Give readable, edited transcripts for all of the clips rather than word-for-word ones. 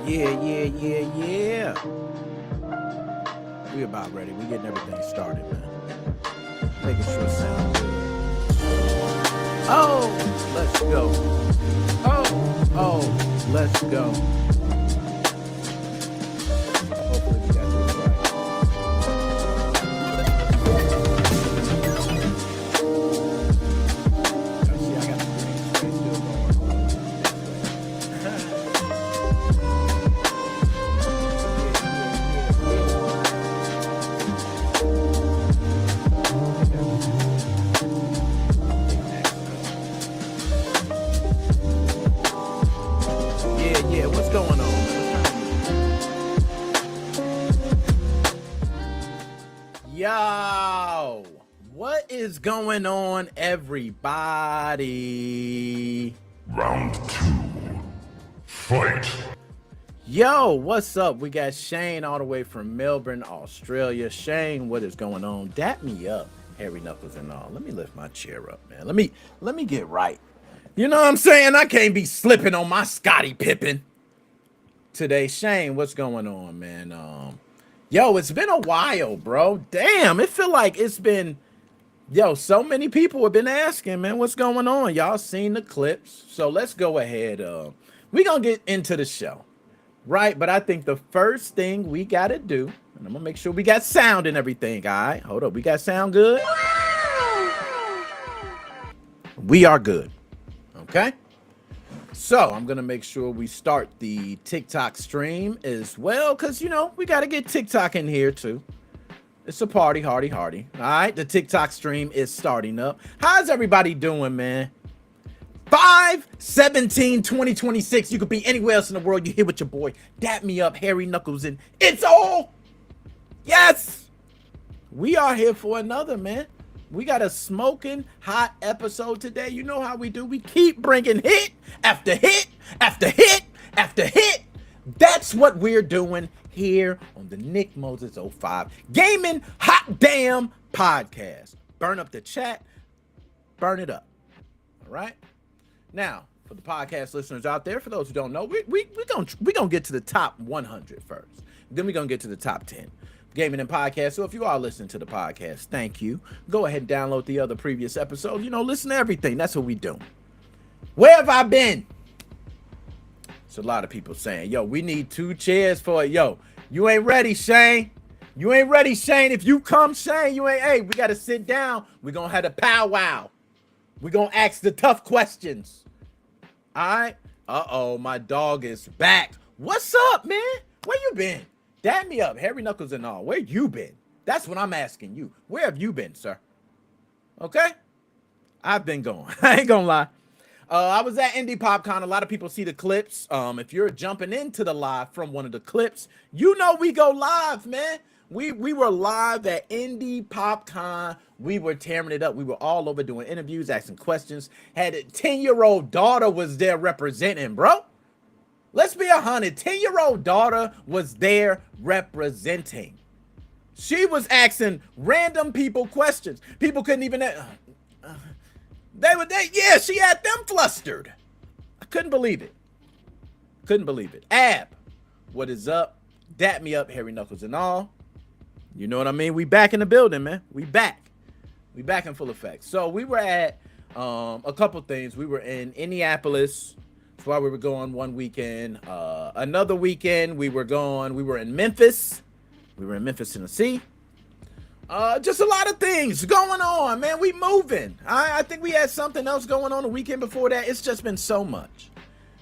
Yeah. We about ready. We getting everything started, man. Making sure it sounds good. Oh, let's go. Oh, let's go. Hopefully we got this right. See, I got the green screen still going on. Yeah, what's going on? Yo, what is going on, everybody? Round 2. Fight. Yo, what's up? We got Shane all the way from Melbourne, Australia. Shane, what is going on? Dap me up, hairy knuckles and all. Let me lift my chair up, man. Let me get right. You know what I'm saying? I can't be slipping on my Scottie Pippen today. Shane, what's going on, man? Yo, it's been a while, bro. Damn, it feel like it's been, so many people have been asking, man, what's going on? Y'all seen the clips. So let's go ahead. We're going to get into the show, right? But I think the first thing we got to do, and I'm going to make sure we got sound and everything, all right? Hold up. We got sound good? We are good. Okay? So I'm going to make sure we start the TikTok stream as well, because, we got to get TikTok in here too. It's a party, hardy. All right, the TikTok stream is starting up. How's everybody doing, man? 5/17/2026. You could be anywhere else in the world. You here with your boy. Dap me up, hairy knuckles, and it's all. Yes, we are here for another, man. We got a smoking hot episode today. You know how we do. We keep bringing hit after hit after hit after hit. That's what we're doing here on the Nick Moses 05 Gaming Hot Damn Podcast. Burn up the chat, burn it up. All right. Now, for the podcast listeners out there, for those who don't know, we gonna get to the top 100 first. Then we're gonna get to the top 10. Gaming and podcast. So if you are listening to the podcast, thank you. Go ahead and download the other previous episodes. Listen to everything. That's what we do. Where have I been? It's a lot of people saying, yo, we need 2 chairs for it. Yo, you ain't ready, Shane. You ain't ready, Shane. If you come, Shane, you ain't. Hey, we got to sit down. We're going to have a powwow. We're going to ask the tough questions. All right? Uh-oh, my dog is back. What's up, man? Where you been? Dab me up, hairy knuckles and all. Where you been? That's what I'm asking you. Where have you been, sir? Okay? I've been going. I ain't gonna lie. I was at Indie PopCon. A lot of people see the clips. If you're jumping into the live from one of the clips, we go live, man. We were live at Indie PopCon. We were tearing it up. We were all over doing interviews, asking questions. Had a 10-year-old daughter was there representing, bro. Let's be 100. 10-year-old daughter was there representing. She was asking random people questions. People couldn't even... Yeah, she had them flustered. I couldn't believe it. Ab, what is up? Dap me up, hairy knuckles and all. You know what I mean? We back in the building, man. We back in full effect. So we were at a couple things. We were in Indianapolis. That's why we were going one weekend. Another weekend we were in Memphis. We were in Memphis, Tennessee. Just a lot of things going on, man. We moving. I think we had something else going on the weekend before that. It's just been so much.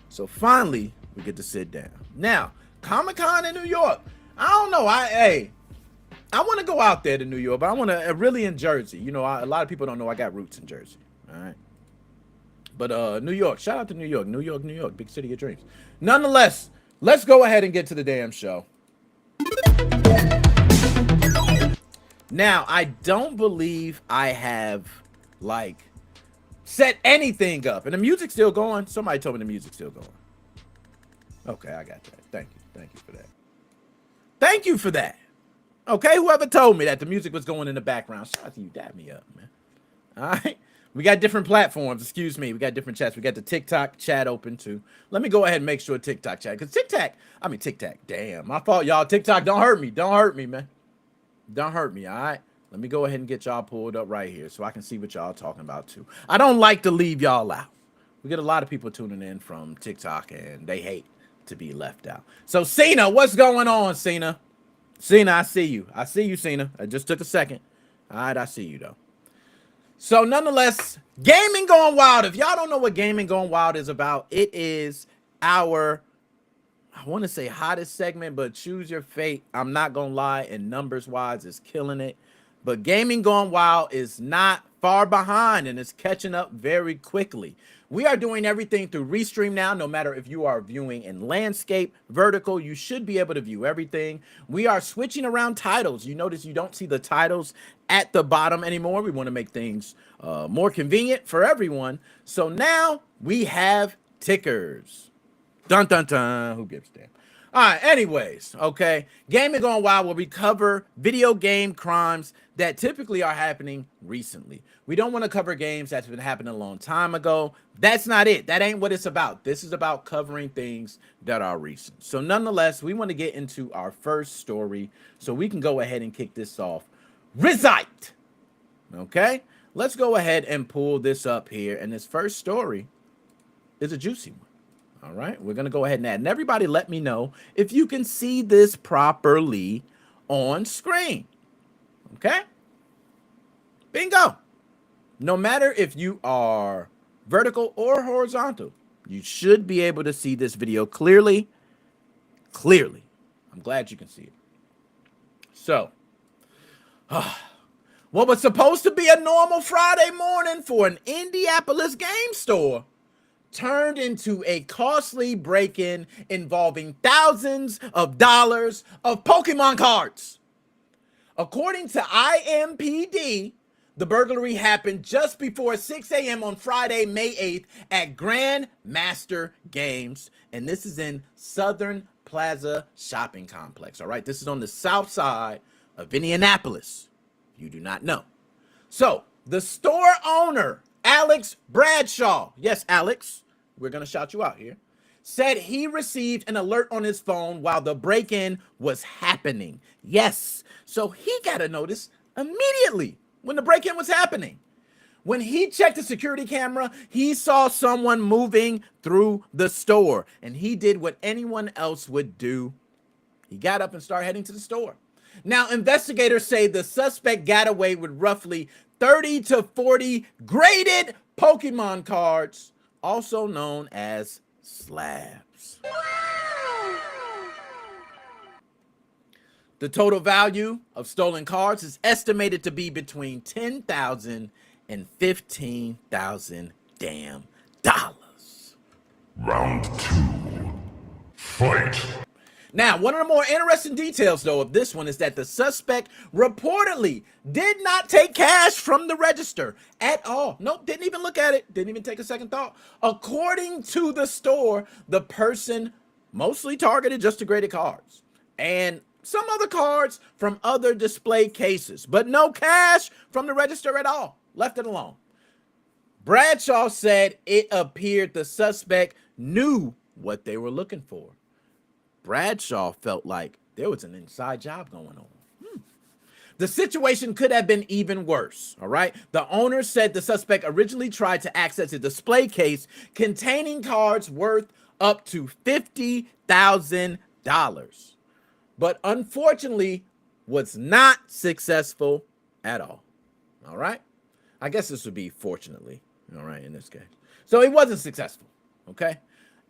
So finally, we get to sit down. Now, Comic-Con in New York. I don't know. I want to go out there to New York, but I want to really in Jersey. A lot of people don't know I got roots in Jersey. All right. But New York, shout out to New York, big city of dreams. Nonetheless, let's go ahead and get to the damn show. Now, I don't believe I have, set anything up. And the music's still going. Somebody told me the music's still going. Okay, I got that. Thank you for that. Thank you for that. Okay, whoever told me that the music was going in the background. Shout out to you. Dab me up, man. All right. We got different platforms. Excuse me. We got different chats. We got the TikTok chat open, too. Let me go ahead and make sure TikTok chat. Because TikTok. Damn. My fault, y'all. TikTok, don't hurt me. Don't hurt me, man. Don't hurt me, all right? Let me go ahead and get y'all pulled up right here so I can see what y'all talking about, too. I don't like to leave y'all out. We get a lot of people tuning in from TikTok, and they hate to be left out. So, Cena, what's going on, Cena? Cena, I see you. I see you, Cena. It just took a second. All right, I see you, though. So, nonetheless, Gaming Gone Wild. If y'all don't know what Gaming Gone Wild is about, it is our, I want to say hottest segment, but choose your fate. I'm not going to lie, and numbers-wise, it's killing it. But Gaming Gone Wild is not far behind, and it's catching up very quickly. We are doing everything through Restream now. No matter if you are viewing in landscape, vertical, you should be able to view everything. We are switching around titles. You notice you don't see the titles at the bottom anymore. We want to make things more convenient for everyone. So now we have tickers. Dun, dun, dun. Who gives a damn? All right, anyways, okay. Gaming Gone Wild, where we cover video game crimes that typically are happening recently. We don't want to cover games that's been happening a long time ago. That's not it. That ain't what it's about. This is about covering things that are recent. So nonetheless, we want to get into our first story so we can go ahead and kick this off. Recite. Okay, let's go ahead and pull this up here. And this first story is a juicy one. All right, we're going to go ahead and add. And everybody let me know if you can see this properly on screen. Okay? Bingo. No matter if you are vertical or horizontal, you should be able to see this video clearly. Clearly. I'm glad you can see it. So, what was supposed to be a normal Friday morning for an Indianapolis game store turned into a costly break-in involving thousands of dollars of Pokemon cards. According to IMPD, the burglary happened just before 6 a.m. on Friday, May 8th at Grandmaster Games, and this is in Southern Plaza shopping complex. All right, this is on the south side of Indianapolis. You do not know. So the store owner, Alex Bradshaw, yes, Alex, we're going to shout you out here, said he received an alert on his phone while the break-in was happening. Yes, so he got a notice immediately when the break-in was happening. When he checked the security camera, he saw someone moving through the store, and he did what anyone else would do. He got up and started heading to the store. Now, investigators say the suspect got away with roughly 30 to 40 graded Pokemon cards, also known as slabs. The total value of stolen cards is estimated to be between $10,000 and $15,000 damn dollars. Round 2. Fight! Now, one of the more interesting details, though, of this one is that the suspect reportedly did not take cash from the register at all. Nope, didn't even look at it. Didn't even take a second thought. According to the store, the person mostly targeted just the graded cards and some other cards from other display cases, but no cash from the register at all. Left it alone. Bradshaw said it appeared the suspect knew what they were looking for. Bradshaw felt like there was an inside job going on. The situation could have been even worse, all right? The owner said the suspect originally tried to access a display case containing cards worth up to $50,000, but unfortunately was not successful at all right? I guess this would be fortunately, all right, in this case. So he wasn't successful, okay?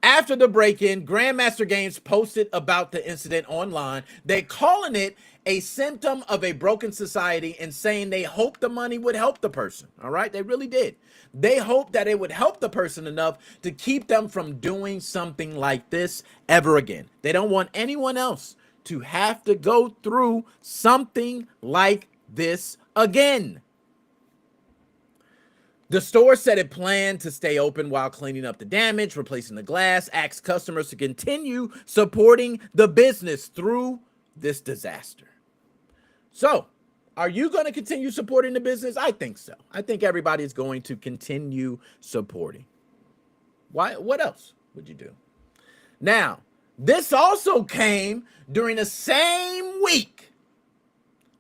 After the break-in, Grandmaster Games posted about the incident online. They're calling it a symptom of a broken society and saying they hope the money would help the person, all right? They really did. They hoped that it would help the person enough to keep them from doing something like this ever again. They don't want anyone else to have to go through something like this again. The store said it planned to stay open while cleaning up the damage, replacing the glass, asked customers to continue supporting the business through this disaster. So, are you going to continue supporting the business? I think so. I think everybody is going to continue supporting. Why? What else would you do? Now, this also came during the same week.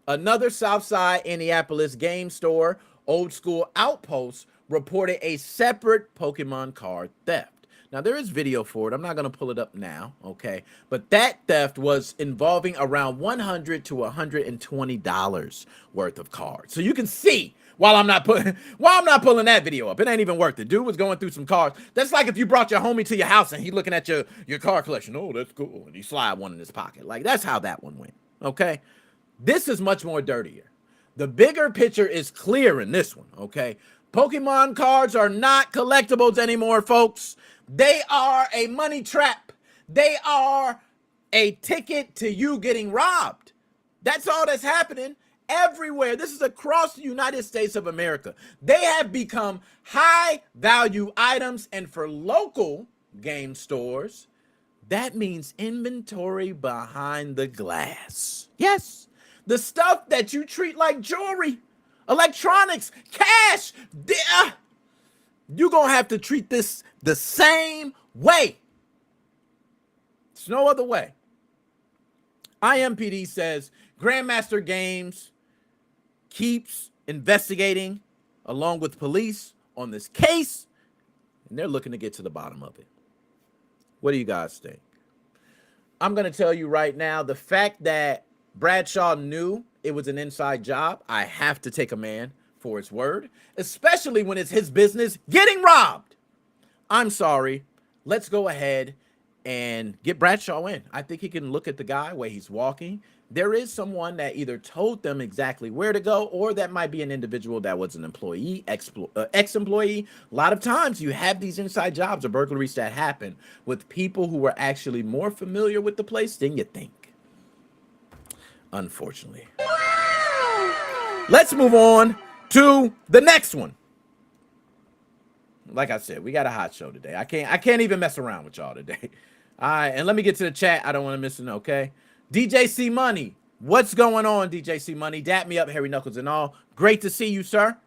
Another Southside Indianapolis game store, Old School Outpost, reported a separate Pokemon card theft. Now, there is video for it. I'm not going to pull it up now, okay? But that theft was involving around $100 to $120 worth of cards. So you can see while I'm not pulling that video up. It ain't even worth it. Dude was going through some cards. That's like if you brought your homie to your house and he looking at your card collection. Oh, that's cool. And he slide one in his pocket. Like, that's how that one went, okay? This is much more dirtier. The bigger picture is clear in this one, okay? Pokemon cards are not collectibles anymore, folks. They are a money trap. They are a ticket to you getting robbed. That's all that's happening everywhere. This is across the United States of America. They have become high-value items, and for local game stores, that means inventory behind the glass. Yes. The stuff that you treat like jewelry, electronics, cash, you're going to have to treat this the same way. There's no other way. IMPD says Grandmaster Games keeps investigating along with police on this case, and they're looking to get to the bottom of it. What do you guys think? I'm going to tell you right now, the fact that Bradshaw knew it was an inside job, I have to take a man for his word, especially when it's his business getting robbed. I'm sorry. Let's go ahead and get Bradshaw in. I think he can look at the guy where he's walking. There is someone that either told them exactly where to go, or that might be an individual that was an employee, ex-employee. A lot of times you have these inside jobs or burglaries that happen with people who are actually more familiar with the place than you think. Unfortunately. Let's move on to the next one. Like I said, we got a hot show today. I can't even mess around with y'all today. All right, and let me get to the chat. I don't want to miss it, okay? DJ C Money. What's going on, DJ C Money? Dap me up, Harry Knuckles and all. Great to see you, sir.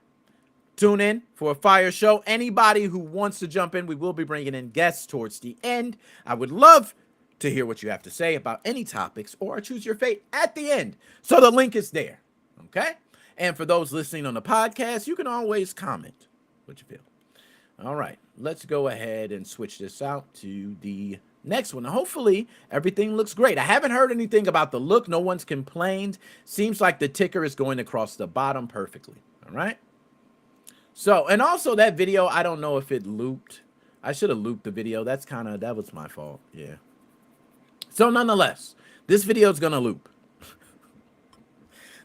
Tune in for a fire show. Anybody who wants to jump in, we will be bringing in guests towards the end. I would love to hear what you have to say about any topics or choose your fate at the end. So the link is there, okay? And for those listening on the podcast, you can always comment what you feel. All right, let's go ahead and switch this out to the next one. Hopefully, everything looks great. I haven't heard anything about the look. No one's complained. Seems like the ticker is going across the bottom perfectly. All right. So, and also that video, I don't know if it looped. I should have looped the video. That was my fault. Yeah. So, nonetheless, this video is going to loop.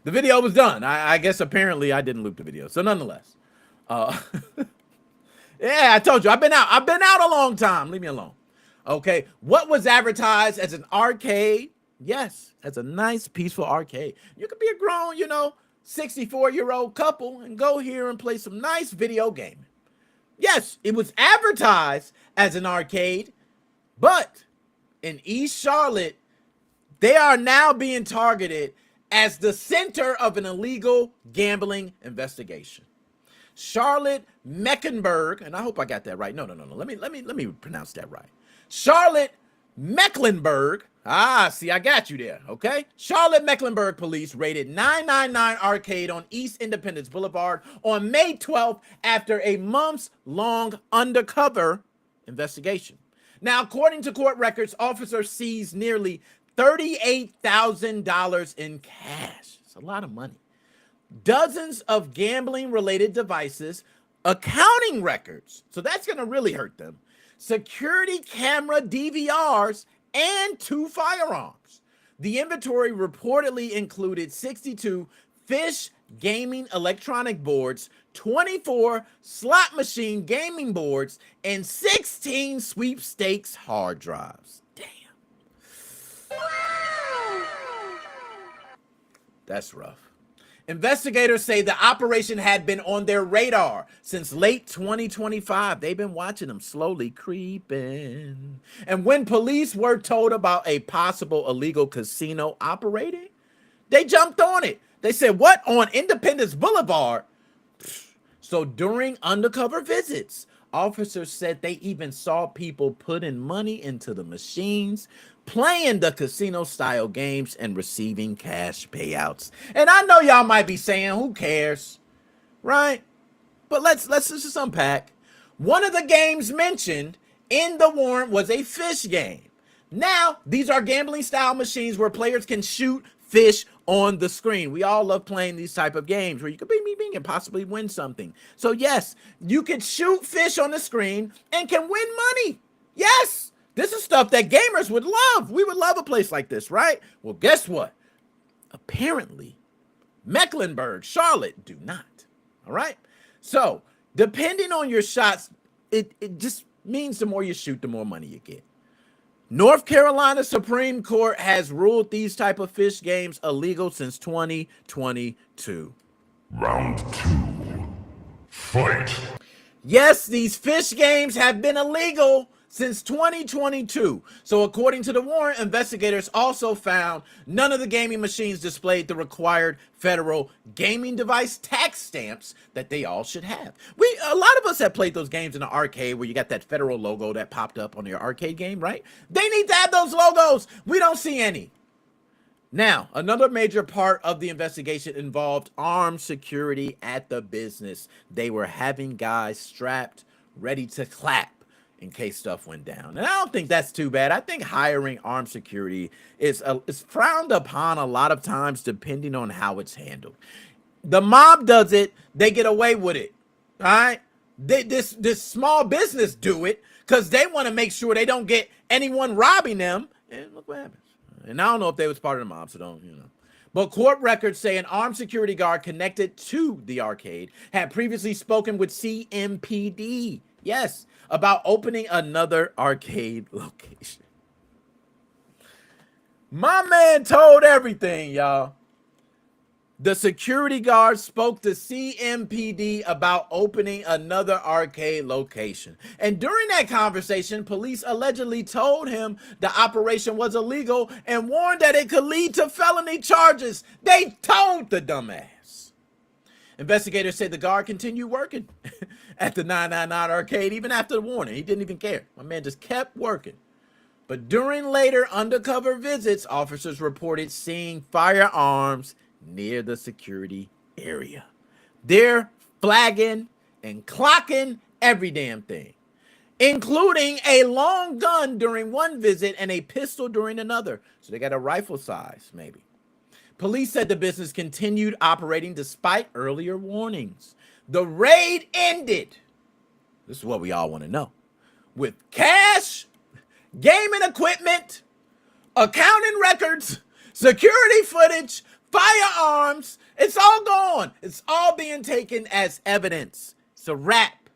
The video was done. I guess apparently I didn't loop the video. So, nonetheless. Yeah, I told you. I've been out a long time. Leave me alone. Okay. What was advertised as an arcade? Yes, as a nice, peaceful arcade. You could be a grown, 64-year-old couple and go here and play some nice video gaming. Yes, it was advertised as an arcade, but in East Charlotte, they are now being targeted as the center of an illegal gambling investigation. Charlotte Mecklenburg, and I hope I got that right. No. Let me pronounce that right. Charlotte Mecklenburg. See, I got you there, okay? Charlotte Mecklenburg police raided 999 Arcade on East Independence Boulevard on May 12th after a months-long undercover investigation. Now, according to court records, officers seized nearly $38,000 in cash. It's a lot of money. Dozens of gambling-related devices, accounting records, so that's going to really hurt them, security camera DVRs, and 2 firearms. The inventory reportedly included 62 fish gaming electronic boards, 24 slot machine gaming boards, and 16 sweepstakes hard drives. Damn. That's rough. Investigators say the operation had been on their radar since late 2025. They've been watching them slowly creeping. And when police were told about a possible illegal casino operating, they jumped on it. They said, what, on Independence Boulevard? So during undercover visits, officers said they even saw people putting money into the machines, playing the casino-style games, and receiving cash payouts. And I know y'all might be saying, who cares, right? But let's just unpack. One of the games mentioned in the warrant was a fish game. Now, these are gambling-style machines where players can shoot fish on the screen. We all love playing these type of games where you could bing, bing, bing, and possibly win something. So yes, you could shoot fish on the screen and can win money. Yes. This is stuff that gamers would love. We would love a place like this, right? Well, guess what? Apparently, Mecklenburg, Charlotte do not. All right? So, depending on your shots, it just means the more you shoot, the more money you get. North Carolina Supreme Court has ruled these type of fish games illegal since 2022. Round 2. Fight. Yes, these fish games have been illegal since 2022. So according to the warrant, investigators also found none of the gaming machines displayed the required federal gaming device tax stamps that they all should have. A lot of us have played those games in the arcade where you got that federal logo that popped up on your arcade game, right? They need to have those logos. We don't see any. Now, another major part of the investigation involved armed security at the business. They were having guys strapped, ready to clap in case stuff went down. And I don't think that's too bad. I think hiring armed security is frowned upon a lot of times depending on how it's handled. The mob does it, they get away with it. All right? This small business do it because they want to make sure they don't get anyone robbing them. And look what happens. And I don't know if they was part of the mob, so don't. But court records say an armed security guard connected to the arcade had previously spoken with CMPD. Yes, about opening another arcade location. My man told everything, y'all. The security guard spoke to CMPD about opening another arcade location. And during that conversation, police allegedly told him the operation was illegal and warned that it could lead to felony charges. They told the dumbass. Investigators said the guard continued working at the 999 arcade even after the warning. He didn't even care. My man just kept working. But during later undercover visits, officers reported seeing firearms near the security area. They're flagging and clocking every damn thing, including a long gun during one visit and a pistol during another. So they got a rifle size, maybe. Police said the business continued operating despite earlier warnings. The raid ended, this is what we all want to know, with cash, gaming equipment, accounting records, security footage, firearms. It's all gone. It's all being taken as evidence. It's a wrap.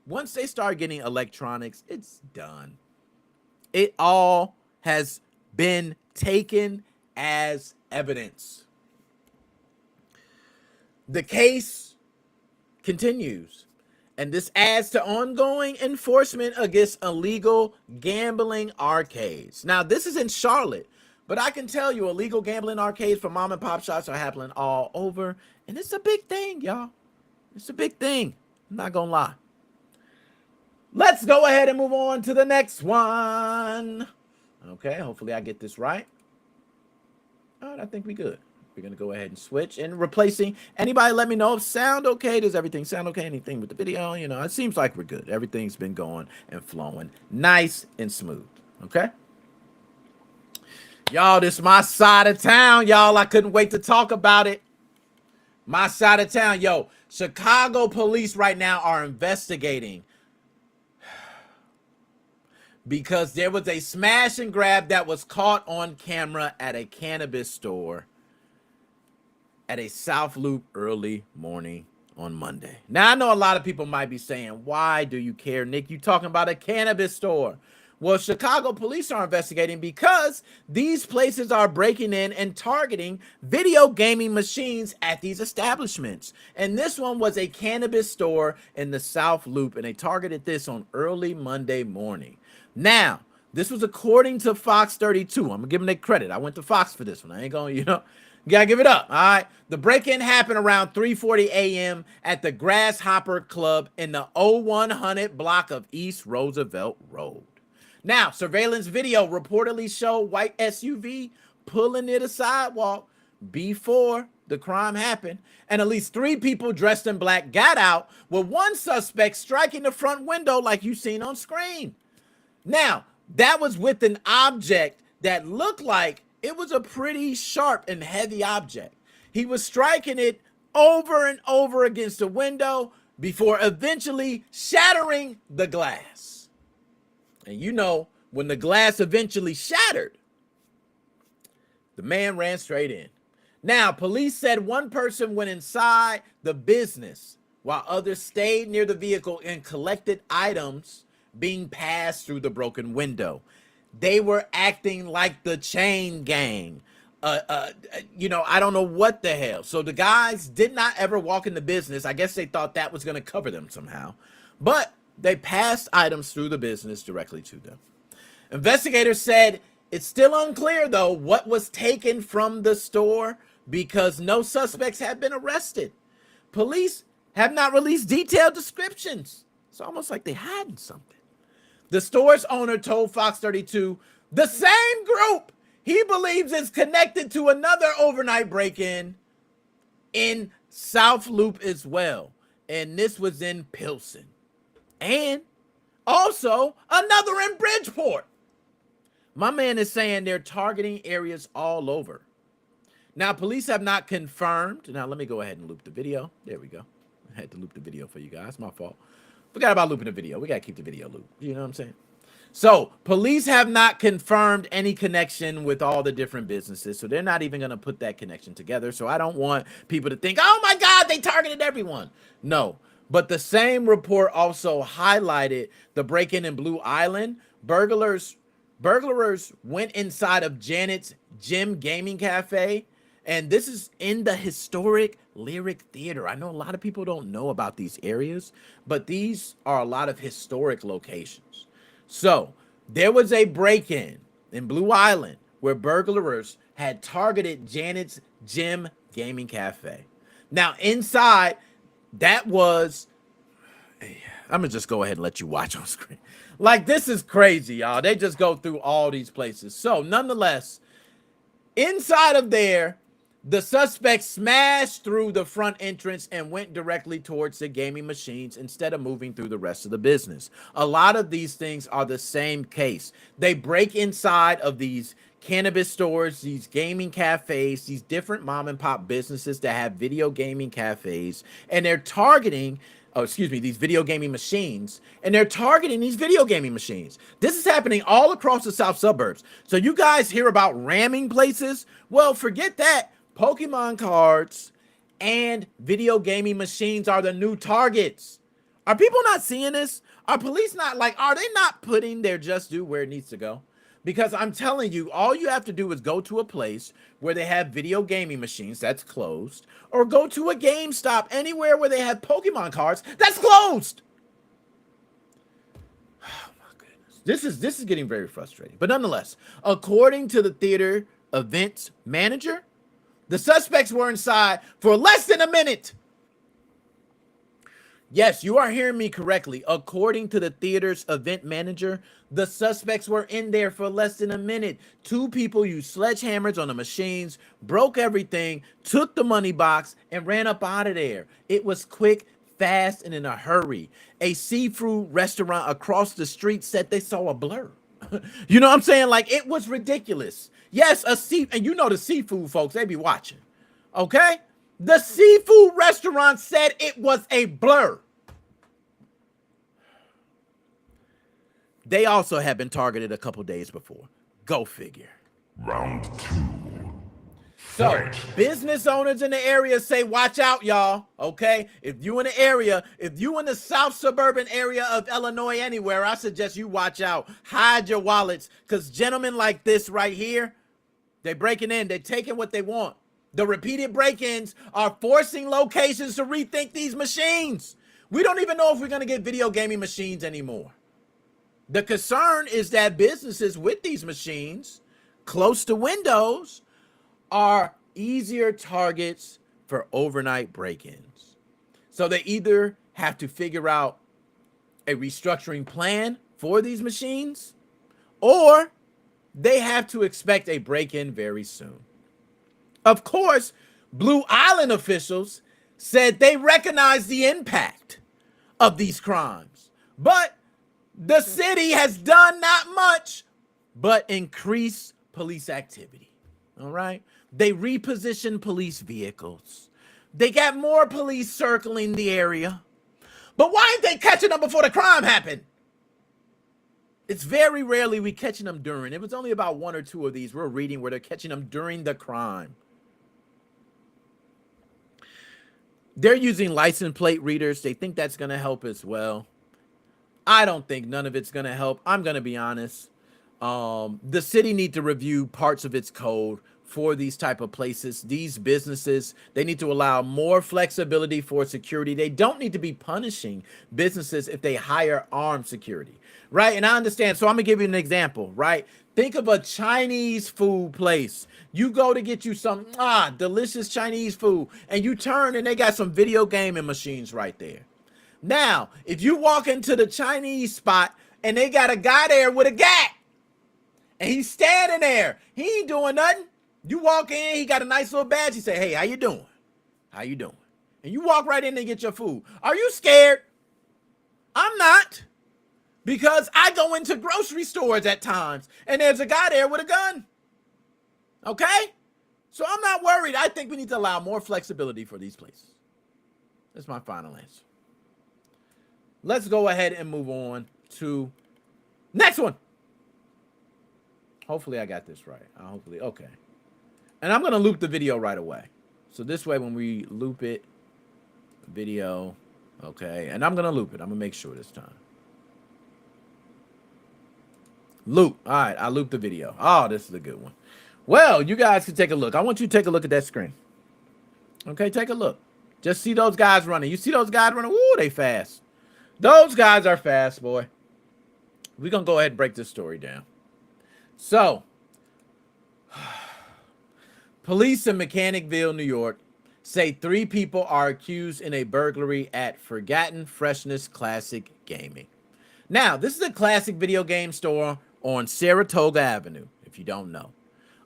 Once they start getting electronics, it's done. It all has been taken as evidence. The case continues, and this adds to ongoing enforcement against illegal gambling arcades. Now, this is in Charlotte, but I can tell you illegal gambling arcades for mom and pop shops are happening all over, and it's a big thing, y'all. It's a big thing. I'm not gonna lie. Let's go ahead and move on to the next one. Okay, hopefully I get this right. All right, I think we good. We're going to go ahead and switch and replacing. Anybody let me know if sound okay? Does everything sound okay? Anything with the video? You know, it seems like we're good. Everything's been going and flowing nice and smooth. Okay? Y'all, this is my side of town, y'all. I couldn't wait to talk about it. My side of town. Yo, Chicago police right now are investigating because there was a smash and grab that was caught on camera at a cannabis store at a South Loop early morning on Monday. Now, I know a lot of people might be saying, why do you care, Nick? You talking about a cannabis store. Well, Chicago police are investigating because these places are breaking in and targeting video gaming machines at these establishments. And this one was a cannabis store in the South Loop, and they targeted this on early Monday morning. Now, this was according to Fox 32. I'm going to give them their credit. I went to Fox for this one. I ain't going to, you gotta give it up, all right? The break-in happened around 3:40 a.m. at the Grasshopper Club in the 0100 block of East Roosevelt Road. Now, surveillance video reportedly showed white SUV pulling near the sidewalk before the crime happened, and at least 3 people dressed in black got out, with one suspect striking the front window like you've seen on screen. Now, that was with an object that looked like it was a pretty sharp and heavy object. He was striking it over and over against the window before eventually shattering the glass. And you know, when the glass eventually shattered, the man ran straight in. Now, police said one person went inside the business while others stayed near the vehicle and collected items being passed through the broken window. They were acting like the chain gang. You know, I don't know what the hell. So the guys did not ever walk in the business. I guess they thought that was going to cover them somehow. But they passed items through the business directly to them. Investigators said it's still unclear, though, what was taken from the store because no suspects have been arrested. Police have not released detailed descriptions. It's almost like they're hiding something. The store's owner told Fox 32, the same group he believes is connected to another overnight break-in in South Loop as well. And this was in Pilsen. And also another in Bridgeport. My man is saying they're targeting areas all over. Now, police have not confirmed. Now, let me go ahead and loop the video. There we go. I had to loop the video for you guys. My fault. Forgot about looping the video. We got to keep the video looped. You know what I'm saying? So, police have not confirmed any connection with all the different businesses. So, they're not even going to put that connection together. So, I don't want people to think, oh my God, they targeted everyone. No. But the same report also highlighted the break-in in Blue Island. Burglars went inside of Janet's Gym Gaming Cafe And this is in the historic Lyric Theater. I know a lot of people don't know about these areas, but these are a lot of historic locations. So there was a break-in in Blue Island where burglars had targeted Janet's Gym Gaming Cafe. Now inside, that was, I'm gonna just go ahead and let you watch on screen. Like, this is crazy, y'all. They just go through all these places. So nonetheless, inside of there, the suspect smashed through the front entrance and went directly towards the gaming machines instead of moving through the rest of the business. A lot of these things are the same case. They break inside of these cannabis stores, these gaming cafes, these different mom and pop businesses that have video gaming cafes, and they're targeting, these video gaming machines, and they're targeting these video gaming machines. This is happening all across the south suburbs. So you guys hear about ramming places? Well, forget that. Pokemon cards and video gaming machines are the new targets. Are people not seeing this? Are police not are they not putting their just due where it needs to go? Because I'm telling you, all you have to do is go to a place where they have video gaming machines that's closed, or go to a GameStop, anywhere where they have Pokemon cards that's closed. Oh my goodness. This is getting very frustrating. But nonetheless, according to the theater events manager, the suspects were inside for less than a minute. Yes, you are hearing me correctly. According to the theater's event manager, the suspects were in there for less than a minute. Two people used sledgehammers on the machines, broke everything, took the money box, and ran up out of there. It was quick, fast, and in a hurry. A seafood restaurant across the street said they saw a blur. You know what I'm saying? Like, it was ridiculous. Yes, and you know the seafood folks, they be watching. Okay? The seafood restaurant said it was a blur. They also had been targeted a couple days before. Go figure. Round 2. So, business owners in the area say, watch out, y'all, okay? If you in the area, if you in the south suburban area of Illinois anywhere, I suggest you watch out. Hide your wallets, because gentlemen like this right here, they're breaking in. They're taking what they want. The repeated break-ins are forcing locations to rethink these machines. We don't even know if we're going to get video gaming machines anymore. The concern is that businesses with these machines close to windows are easier targets for overnight break-ins. So they either have to figure out a restructuring plan for these machines, or they have to expect a break-in very soon. Of course, Blue Island officials said they recognize the impact of these crimes, but the city has done not much but increase police activity. All right? They repositioned police vehicles. They got more police circling the area. But why ain't they catching them before the crime happened? It's very rarely we catching them during. It was only about one or two of these we're reading where they're catching them during the crime. They're using license plate readers. They think that's going to help as well. I don't think none of it's going to help. I'm going to be honest. The city need to review parts of its code for these type of places. These businesses, they need to allow more flexibility for security. They don't need to be punishing businesses if they hire armed security, right? And I understand. So I'm gonna give you an example, right? Think of a Chinese food place. You go to get you some delicious Chinese food, and you turn and they got some video gaming machines right there. Now, if you walk into the Chinese spot and they got a guy there with a gat, and he's standing there, he ain't doing nothing. You walk in, he got a nice little badge. He say, hey, how you doing? How you doing? And you walk right in and get your food. Are you scared? I'm not. Because I go into grocery stores at times, and there's a guy there with a gun. Okay? So I'm not worried. I think we need to allow more flexibility for these places. That's my final answer. Let's go ahead and move on to next one. Hopefully I got this right. Okay. And I'm going to loop the video right away. So this way when we loop it, video, okay. And I'm going to loop it. I'm going to make sure this time. Loop. All right, I looped the video. Oh, this is a good one. Well, you guys can take a look. I want you to take a look at that screen. Okay, take a look. Just see those guys running. You see those guys running? Ooh, they fast. Those guys are fast, boy. We're going to go ahead and break this story down. So, police in Mechanicville, New York, say 3 people are accused in a burglary at Forgotten Freshness Classic Gaming. Now, this is a classic video game store on Saratoga Avenue, if you don't know.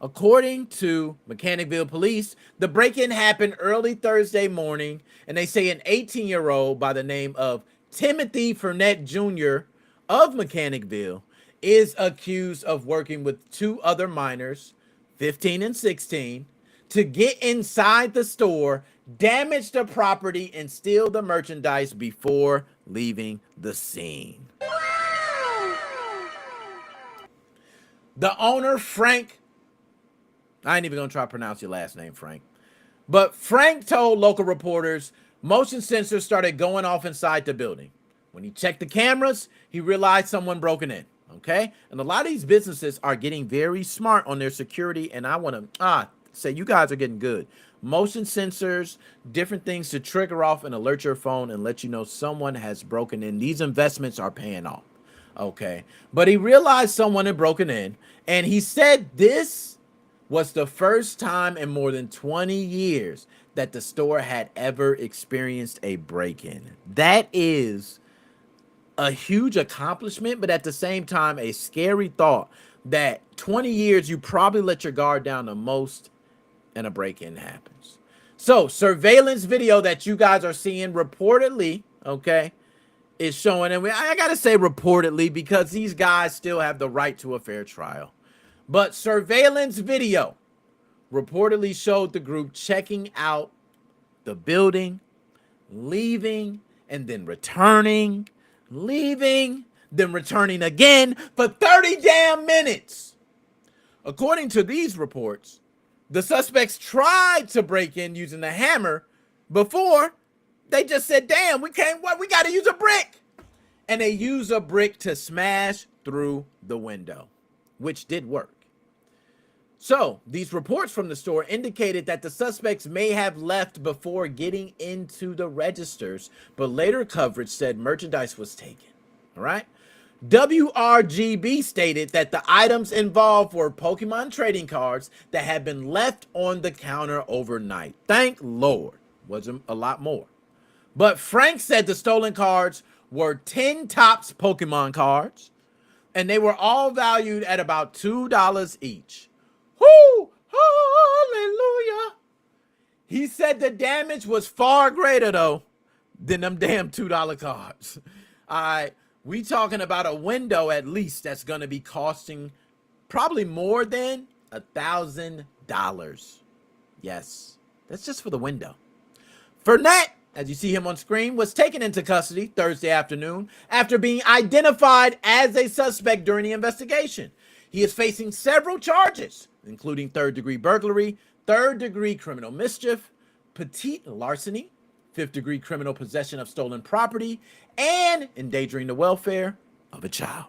According to Mechanicville police, the break-in happened early Thursday morning, and they say an 18-year-old by the name of Timothy Furnett Jr. of Mechanicville is accused of working with 2 other minors, 15 and 16, to get inside the store, damage the property, and steal the merchandise before leaving the scene. The owner, Frank, I ain't even gonna try to pronounce your last name, Frank, but Frank told local reporters motion sensors started going off inside the building. When he checked the cameras, he realized someone broken in. Okay, and a lot of these businesses are getting very smart on their security, and I want to say you guys are getting good. Motion sensors, different things to trigger off and alert your phone and let you know someone has broken in. These investments are paying off. Okay, but he realized someone had broken in, and he said this was the first time in more than 20 years that the store had ever experienced a break-in. That is a huge accomplishment, but at the same time, a scary thought that 20 years you probably let your guard down the most and a break-in happens. So, surveillance video that you guys are seeing reportedly, okay, is showing, and I gotta say reportedly because these guys still have the right to a fair trial. But surveillance video reportedly showed the group checking out the building, leaving, and then returning, leaving, then returning again for 30 damn minutes. According to these reports, the suspects tried to break in using the hammer before they just said, damn, we can't, what? We got to use a brick. And they used a brick to smash through the window, which did work. So these reports from the store indicated that the suspects may have left before getting into the registers, but later coverage said merchandise was taken. All right. WRGB stated that the items involved were Pokemon trading cards that had been left on the counter overnight. Thank Lord, wasn't a lot more. But Frank said the stolen cards were 10 tops Pokemon cards, and they were all valued at about $2 each. Whoo! Hallelujah! He said the damage was far greater, though, than them damn $2 cards. All right, we talking about a window at least that's going to be costing probably more than $1,000. Yes, that's just for the window. Furnett, as you see him on screen, was taken into custody Thursday afternoon after being identified as a suspect during the investigation. He is facing several charges, including third-degree burglary, third-degree criminal mischief, petite larceny, fifth-degree criminal possession of stolen property, and endangering the welfare of a child.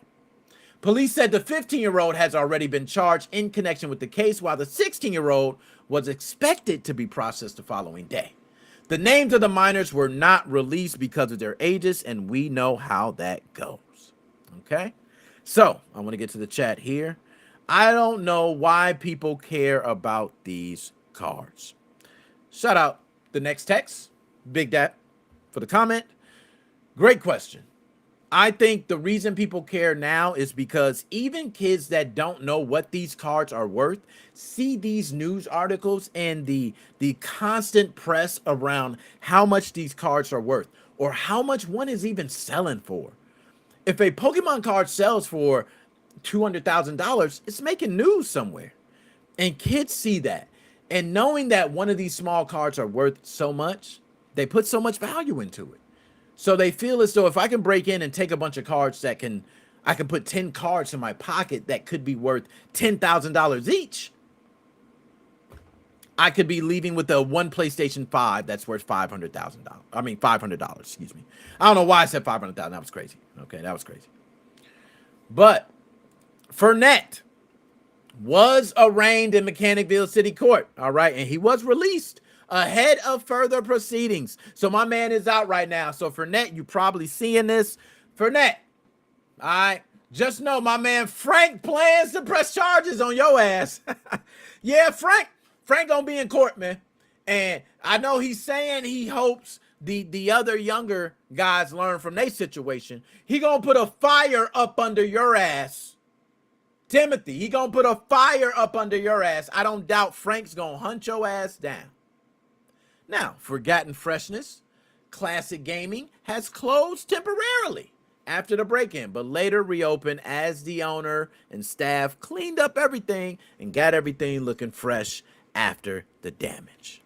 Police said the 15-year-old has already been charged in connection with the case, while the 16-year-old was expected to be processed the following day. The names of the minors were not released because of their ages, and we know how that goes. Okay? So, I want to get to the chat here. I don't know why people care about these cards. Shout out the next text, Big Dad, for the comment. Great question. I think the reason people care now is because even kids that don't know what these cards are worth see these news articles and the constant press around how much these cards are worth or how much one is even selling for. If a Pokemon card sells for $200,000, it's making news somewhere. And kids see that. And knowing that one of these small cards are worth so much, they put so much value into it. So they feel as though if I can break in and take a bunch of cards I can put 10 cards in my pocket that could be worth $10,000 each. I could be leaving with a one PlayStation 5 that's worth $500,000. I mean, $500, excuse me. I don't know why I said $500,000. That was crazy. Okay, that was crazy. But Furnett was arraigned in Mechanicville City Court. All right. And he was released ahead of further proceedings. So my man is out right now. So Fernet, you probably seeing this. Fernet, all right. Just know my man Frank plans to press charges on your ass. Yeah, Frank gonna be in court, man. And I know he's saying he hopes the other younger guys learn from their situation. He gonna put a fire up under your ass. Timothy, he gonna put a fire up under your ass. I don't doubt Frank's gonna hunt your ass down. Now, Forgotten Freshness, Classic Gaming has closed temporarily after the break-in, but later reopened as the owner and staff cleaned up everything and got everything looking fresh after the damage.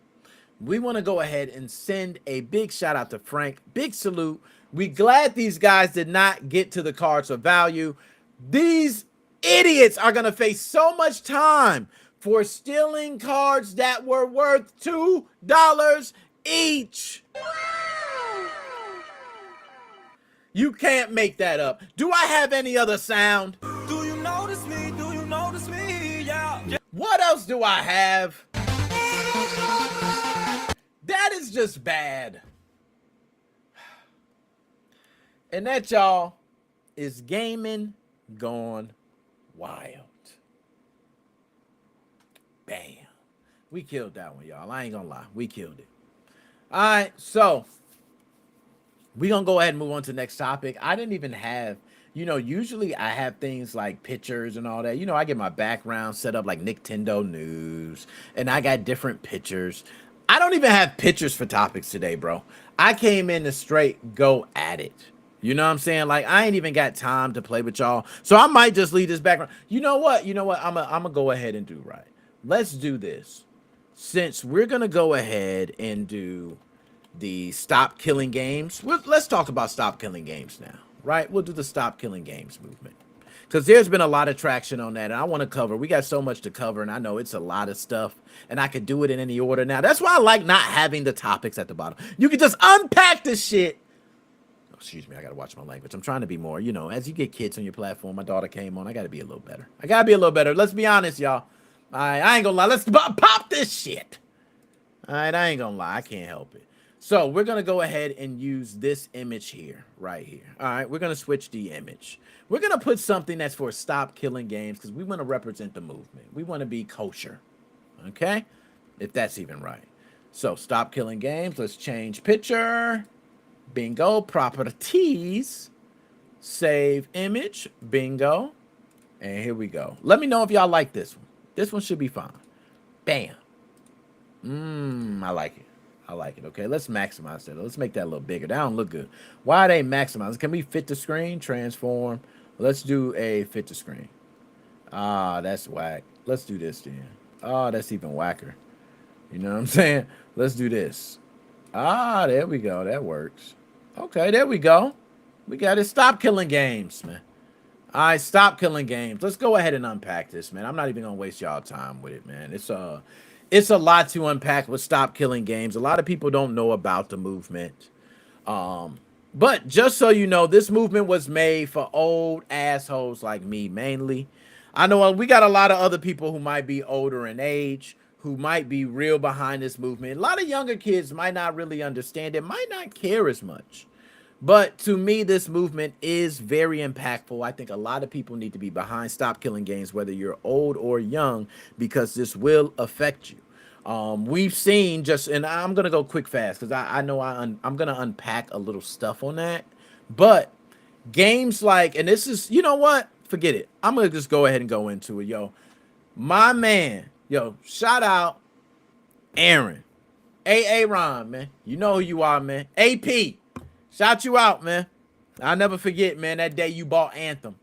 We want to go ahead and send a big shout out to Frank. Big salute. We glad these guys did not get to the cards of value. These idiots are going to face so much time for stealing cards that were worth $2 each. You can't make that up. Do I have any other sound? Do you notice me? Do you notice me? Yeah. What else do I have? That is just bad. And that, y'all, is gaming gone wild. Bam. We killed that one, y'all. I ain't gonna lie. We killed it. All right, so we're going to go ahead and move on to the next topic. I didn't even have, usually I have things like pictures and all that. I get my background set up like Nintendo news, and I got different pictures. I don't even have pictures for topics today, bro. I came in to straight go at it. You know what I'm saying? Like, I ain't even got time to play with y'all. So I might just leave this background. You know what? I'm going to go ahead and do right. Let's do this. Since we're going to go ahead and do the stop killing games. Let's talk about stop killing games now, right? We'll do the stop killing games movement because there's been a lot of traction on that, and I want to cover. We got so much to cover, and I know it's a lot of stuff, and I could do it in any order now. That's why I like not having the topics at the bottom. You can just unpack the shit. Oh, excuse me, I gotta watch my language. I'm trying to be more, as you get kids on your platform. My daughter came on. I gotta be a little better. Let's be honest, y'all. I ain't gonna lie. Let's pop this shit. All right, I ain't gonna lie. I can't help it. So we're going to go ahead and use this image here, right here. All right, we're going to switch the image. We're going to put something that's for stop killing games because we want to represent the movement. We want to be kosher, okay? If that's even right. So stop killing games. Let's change picture. Bingo. Properties. Save image. Bingo. And here we go. Let me know if y'all like this one. This one should be fine. Bam. I like it. I like it. Okay, let's maximize that. Let's make that a little bigger. That don't look good. Why are they maximized? Can we fit the screen? Transform. Let's do a fit the screen. That's whack. Let's do this then. That's even whacker. You know what I'm saying? Let's do this. There we go. That works. Okay, there we go. We got it. Stop killing games, man. All right, stop killing games. Let's go ahead and unpack this, man. I'm not even gonna waste y'all time with it, man. It's a lot to unpack with stop killing games. A lot of people don't know about the movement. But just so you know, this movement was made for old assholes like me, mainly. I know we got a lot of other people who might be older in age, who might be real behind this movement. A lot of younger kids might not really understand it, might not care as much. But to me, this movement is very impactful. I think a lot of people need to be behind stop killing games, whether you're old or young, because this will affect you. We've seen and I'm going to go quick fast because I know I'm going to unpack a little stuff on that. But games like, and this is, you know what? Forget it. I'm going to just go ahead and go into it, yo. My man, shout out Aaron. Ron, man. You know who you are, man. AP. Shout you out, man. I'll never forget, man, that day you bought Anthem.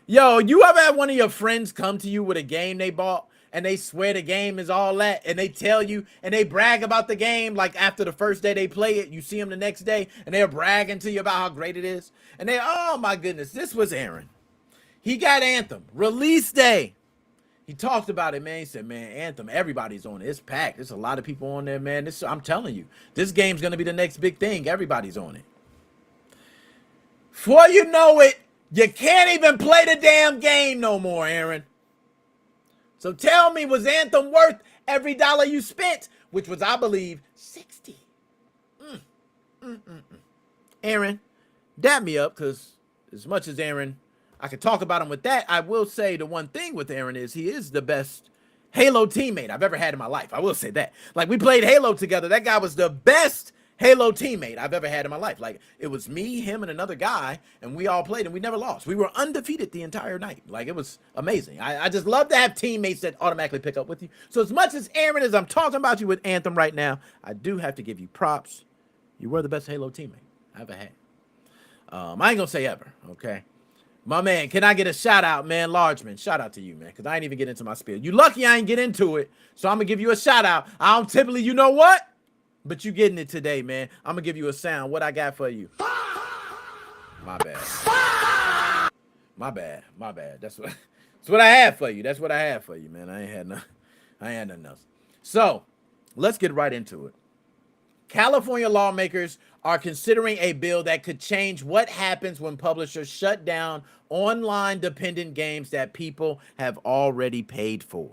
Yo, you ever had one of your friends come to you with a game they bought and they swear the game is all that and they tell you and they brag about the game like after the first day they play it, you see them the next day and they're bragging to you about how great it is? And oh my goodness, this was Aaron. He got Anthem. Release day. He talked about it, man. He said, man, Anthem, everybody's on it. It's packed. There's a lot of people on there, man. I'm telling you, this game's going to be the next big thing. Everybody's on it. Before you know it, You can't even play the damn game no more, Aaron. So tell me, was Anthem worth every dollar you spent, which was, I believe, 60? Aaron, dap me up, because as much as Aaron, I could talk about him with that, I will say the one thing with Aaron is he is the best Halo teammate I've ever had in my life. I will say that. Like, we played Halo together. That guy was the best Halo teammate I've ever had in my life. Like, it was me, him, and another guy, and we all played, and we never lost. We were undefeated the entire night. Like, it was amazing. I just love to have teammates that automatically pick up with you. So as much as Aaron, as I'm talking about you with Anthem right now, I do have to give you props. You were the best Halo teammate I ever had. I ain't gonna say ever, okay? My man, can I get a shout out, man? Largeman, shout out to you, man, because I ain't even get into my spiel. You lucky I ain't get into it, so I'm gonna give you a shout out. I don't typically, you know what? But you getting it today, man. I'm gonna give you a sound. What I got for you? My bad. My bad. That's what I have for you. That's what I have for you, man. I ain't had nothing else. So let's get right into it. California lawmakers are considering a bill that could change what happens when publishers shut down online dependent games that people have already paid for.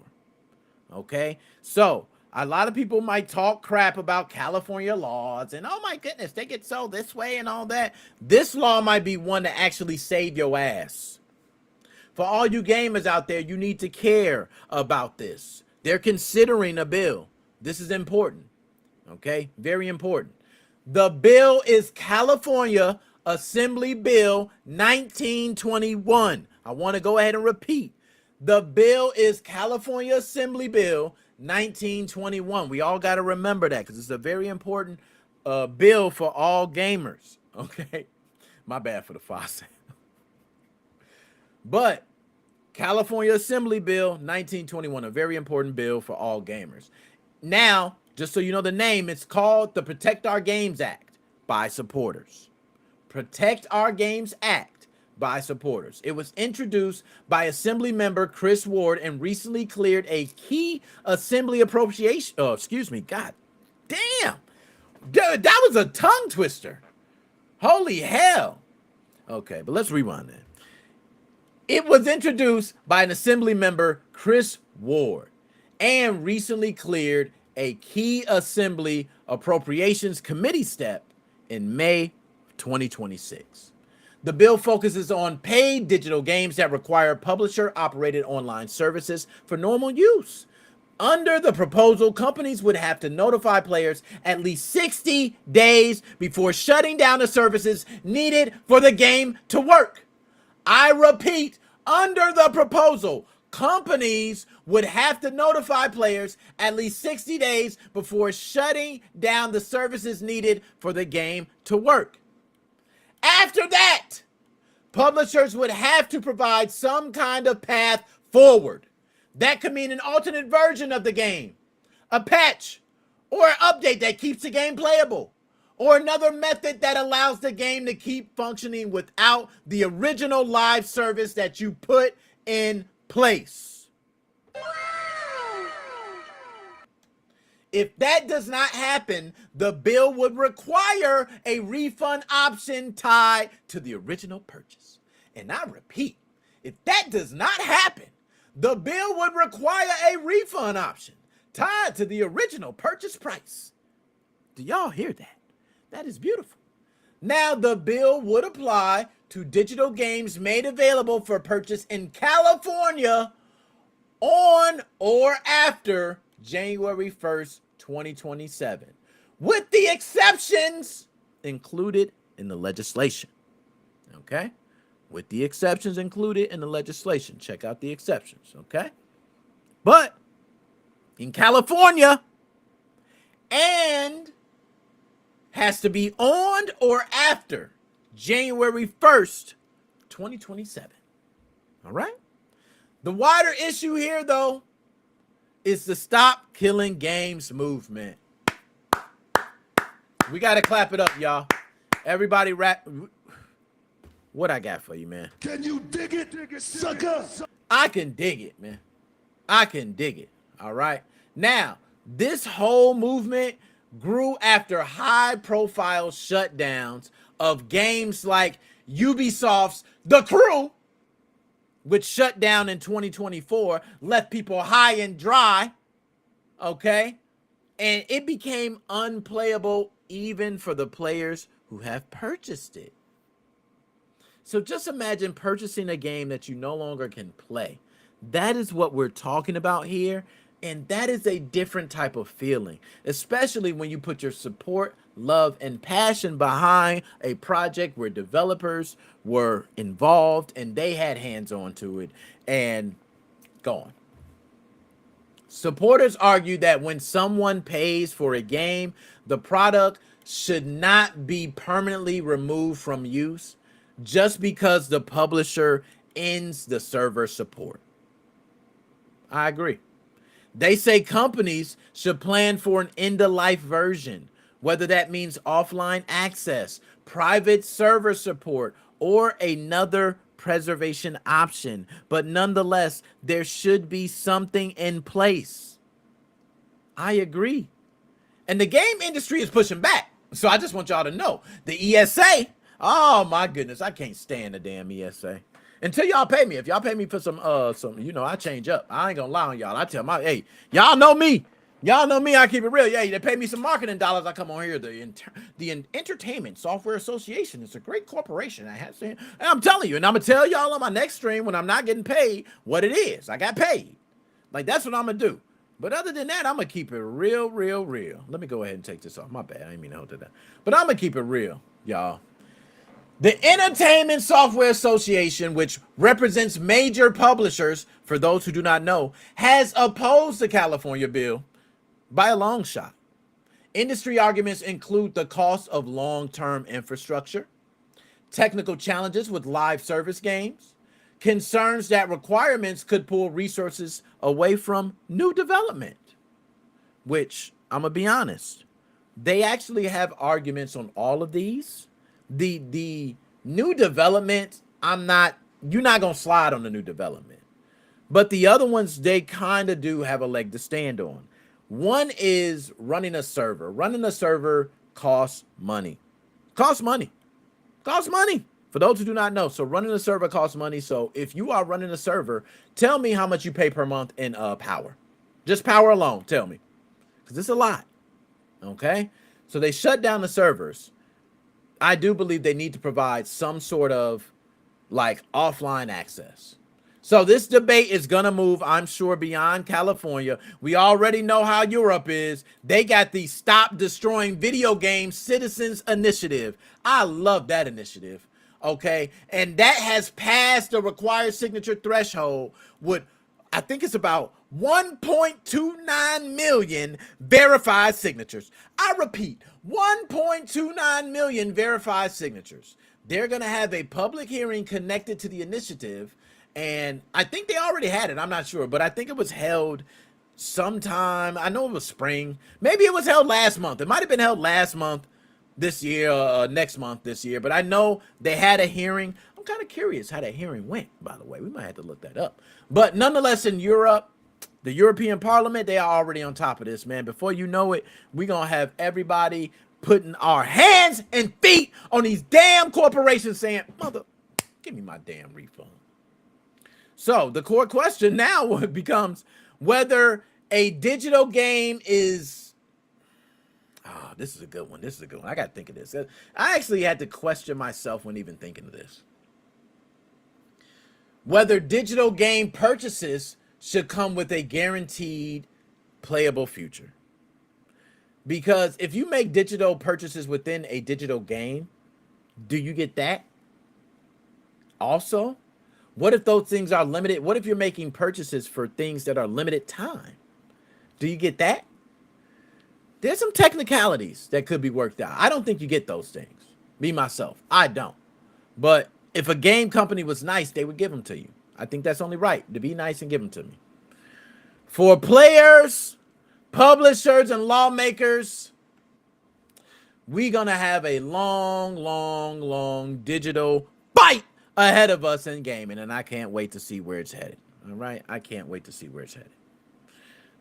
Okay? So, a lot of people might talk crap about California laws and, oh my goodness, they get sold this way and all that. This law might be one to actually save your ass. For all you gamers out there, you need to care about this. They're considering a bill. This is important. Okay, very important. The bill is California Assembly Bill 1921. I want to go ahead and repeat. The bill is California Assembly Bill 1921. We all got to remember that because it's a very important bill for all gamers. Okay, my bad for the faucet. But California Assembly Bill 1921, a very important bill for all gamers. Now, just so you know the name, it's called the Protect Our Games Act by supporters. Protect Our Games Act by supporters. It was introduced by Assembly member Chris Ward and recently cleared a key Assembly appropriation. Oh, excuse me. God damn. Dude, that was a tongue twister. Holy hell. Okay, but let's rewind that. It was introduced by an Assembly member, Chris Ward, and recently cleared a key Assembly Appropriations Committee step in May 2026. The bill focuses on paid digital games that require publisher-operated online services for normal use. Under the proposal, companies would have to notify players at least 60 days before shutting down the services needed for the game to work. I repeat, under the proposal, companies would have to notify players at least 60 days before shutting down the services needed for the game to work. After that, publishers would have to provide some kind of path forward. That could mean an alternate version of the game, a patch, or an update that keeps the game playable, or another method that allows the game to keep functioning without the original live service that you put in place. If that does not happen, the bill would require a refund option tied to the original purchase. And I repeat, if that does not happen, the bill would require a refund option tied to the original purchase price. Do y'all hear that? That is beautiful. Now, the bill would apply to digital games made available for purchase in California on or after January 1st, 2027, with the exceptions included in the legislation. Okay? With the exceptions included in the legislation. Check out the exceptions, okay? But in California, and has to be on or after January 1st, 2027. All right? The wider issue here, though, is the Stop Killing Games movement. We got to clap it up, y'all. Everybody rap. What I got for you, man? Can you dig it, sucker? I can dig it, man. I can dig it. All right. Now, this whole movement grew after high-profile shutdowns of games like Ubisoft's The Crew, which shut down in 2024, left people high and dry, okay? And it became unplayable even for the players who have purchased it. So just imagine purchasing a game that you no longer can play. That is what we're talking about here. And that is a different type of feeling, especially when you put your support, love, and passion behind a project where developers were involved and they had hands on to it and gone. Supporters argue that when someone pays for a game, the product should not be permanently removed from use just because the publisher ends the server support. I agree. They say companies should plan for an end-of-life version, whether that means offline access, private server support, or another preservation option. But nonetheless, there should be something in place. I agree. And the game industry is pushing back. So I just want y'all to know. The ESA, oh my goodness, I can't stand the damn ESA. Until y'all pay me. If y'all pay me for some, I change up. I ain't gonna lie on y'all. I tell my, hey, y'all know me. Y'all know me. I keep it real. Yeah, they pay me some marketing dollars. I come on here. The Entertainment Software Association. It's a great corporation. I'm telling you, and I'm gonna tell y'all on my next stream when I'm not getting paid what it is. I got paid. Like that's what I'm gonna do. But other than that, I'm gonna keep it real, real, real. Let me go ahead and take this off. My bad. I didn't mean to hold it down. But I'm gonna keep it real, y'all. The Entertainment Software Association, which represents major publishers, for those who do not know, has opposed the California bill by a long shot. Industry arguments include the cost of long-term infrastructure, technical challenges with live service games, concerns that requirements could pull resources away from new development, which, I'm going to be honest, they actually have arguments on all of these. The new development, you're not going to slide on the new development. But the other ones, they kind of do have a leg to stand on. One is running a server. Running a server costs money. Costs money. Costs money. For those who do not know, so running a server costs money. So if you are running a server, tell me how much you pay per month in power. Just power alone, tell me. Because it's a lot. Okay? So they shut down the servers. I do believe they need to provide some sort of like offline access. So this debate is going to move, I'm sure, beyond California. We already know how Europe is. They got the Stop Destroying Video Game Citizens Initiative. I love that initiative. Okay. And that has passed the required signature threshold with, I think it's about 1.29 million verified signatures. I repeat, 1.29 million verified signatures. They're going to have a public hearing connected to the initiative. And I think they already had it. I'm not sure, but I think it was held sometime. I know it was spring. Maybe it was held last month. It might have been held last month this year, next month this year. But I know they had a hearing. I'm kind of curious how that hearing went, by the way. We might have to look that up. But nonetheless, in Europe, the European Parliament, they are already on top of this, man. Before you know it, we're going to have everybody putting our hands and feet on these damn corporations saying, mother, give me my damn refund. So the core question now becomes whether a digital game is, this is a good one. This is a good one. I got to think of this. I actually had to question myself when even thinking of this. Whether digital game purchases should come with a guaranteed playable future. Because if you make digital purchases within a digital game, do you get that? Also, what if those things are limited? What if you're making purchases for things that are limited time? Do you get that? There's some technicalities that could be worked out. I don't think you get those things. Me, myself, I don't. But if a game company was nice, they would give them to you. I think that's only right, to be nice and give them to me. For players, publishers, and lawmakers, we're going to have a long digital fight ahead of us in gaming, and I can't wait to see where it's headed. All right? I can't wait to see where it's headed.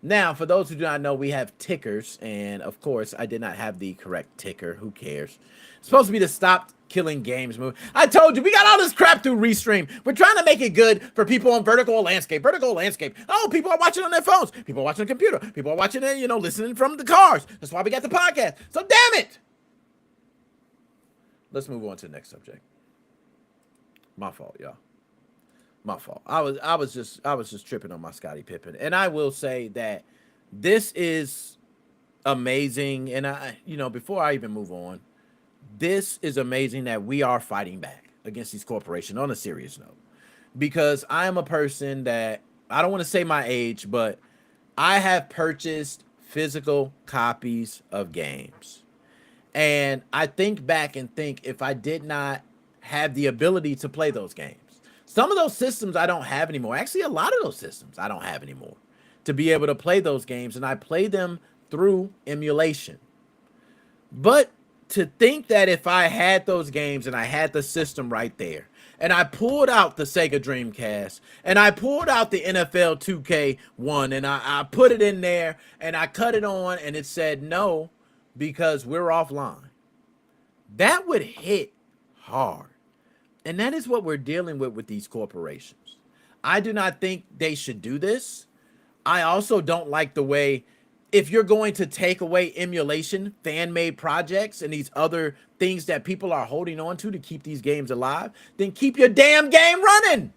Now, for those who do not know, we have tickers, and of course, I did not have the correct ticker. Who cares? It's supposed to be the Stop Killing Games move. I told you, we got all this crap through Restream. We're trying to make it good for people on vertical landscape. Vertical landscape. Oh, people are watching on their phones. People are watching on the computer. People are watching it, listening from the cars. That's why we got the podcast. So damn it! Let's move on to the next subject. My fault, y'all. My fault. I was just tripping on my Scottie Pippen. And I will say that this is amazing. And before I even move on, this is amazing that we are fighting back against these corporations on a serious note. Because I am a person that, I don't want to say my age, but I have purchased physical copies of games. And I think back and think if I did not have the ability to play those games. Some of those systems I don't have anymore. Actually, a lot of those systems I don't have anymore to be able to play those games. And I play them through emulation. But to think that if I had those games and I had the system right there, and I pulled out the Sega Dreamcast, and I pulled out the NFL 2K1, and I put it in there, and I cut it on, and it said no, because we're offline. That would hit hard. And that is what we're dealing with these corporations. I do not think they should do this. I also don't like the way, if you're going to take away emulation, fan-made projects, and these other things that people are holding on to keep these games alive, then keep your damn game running.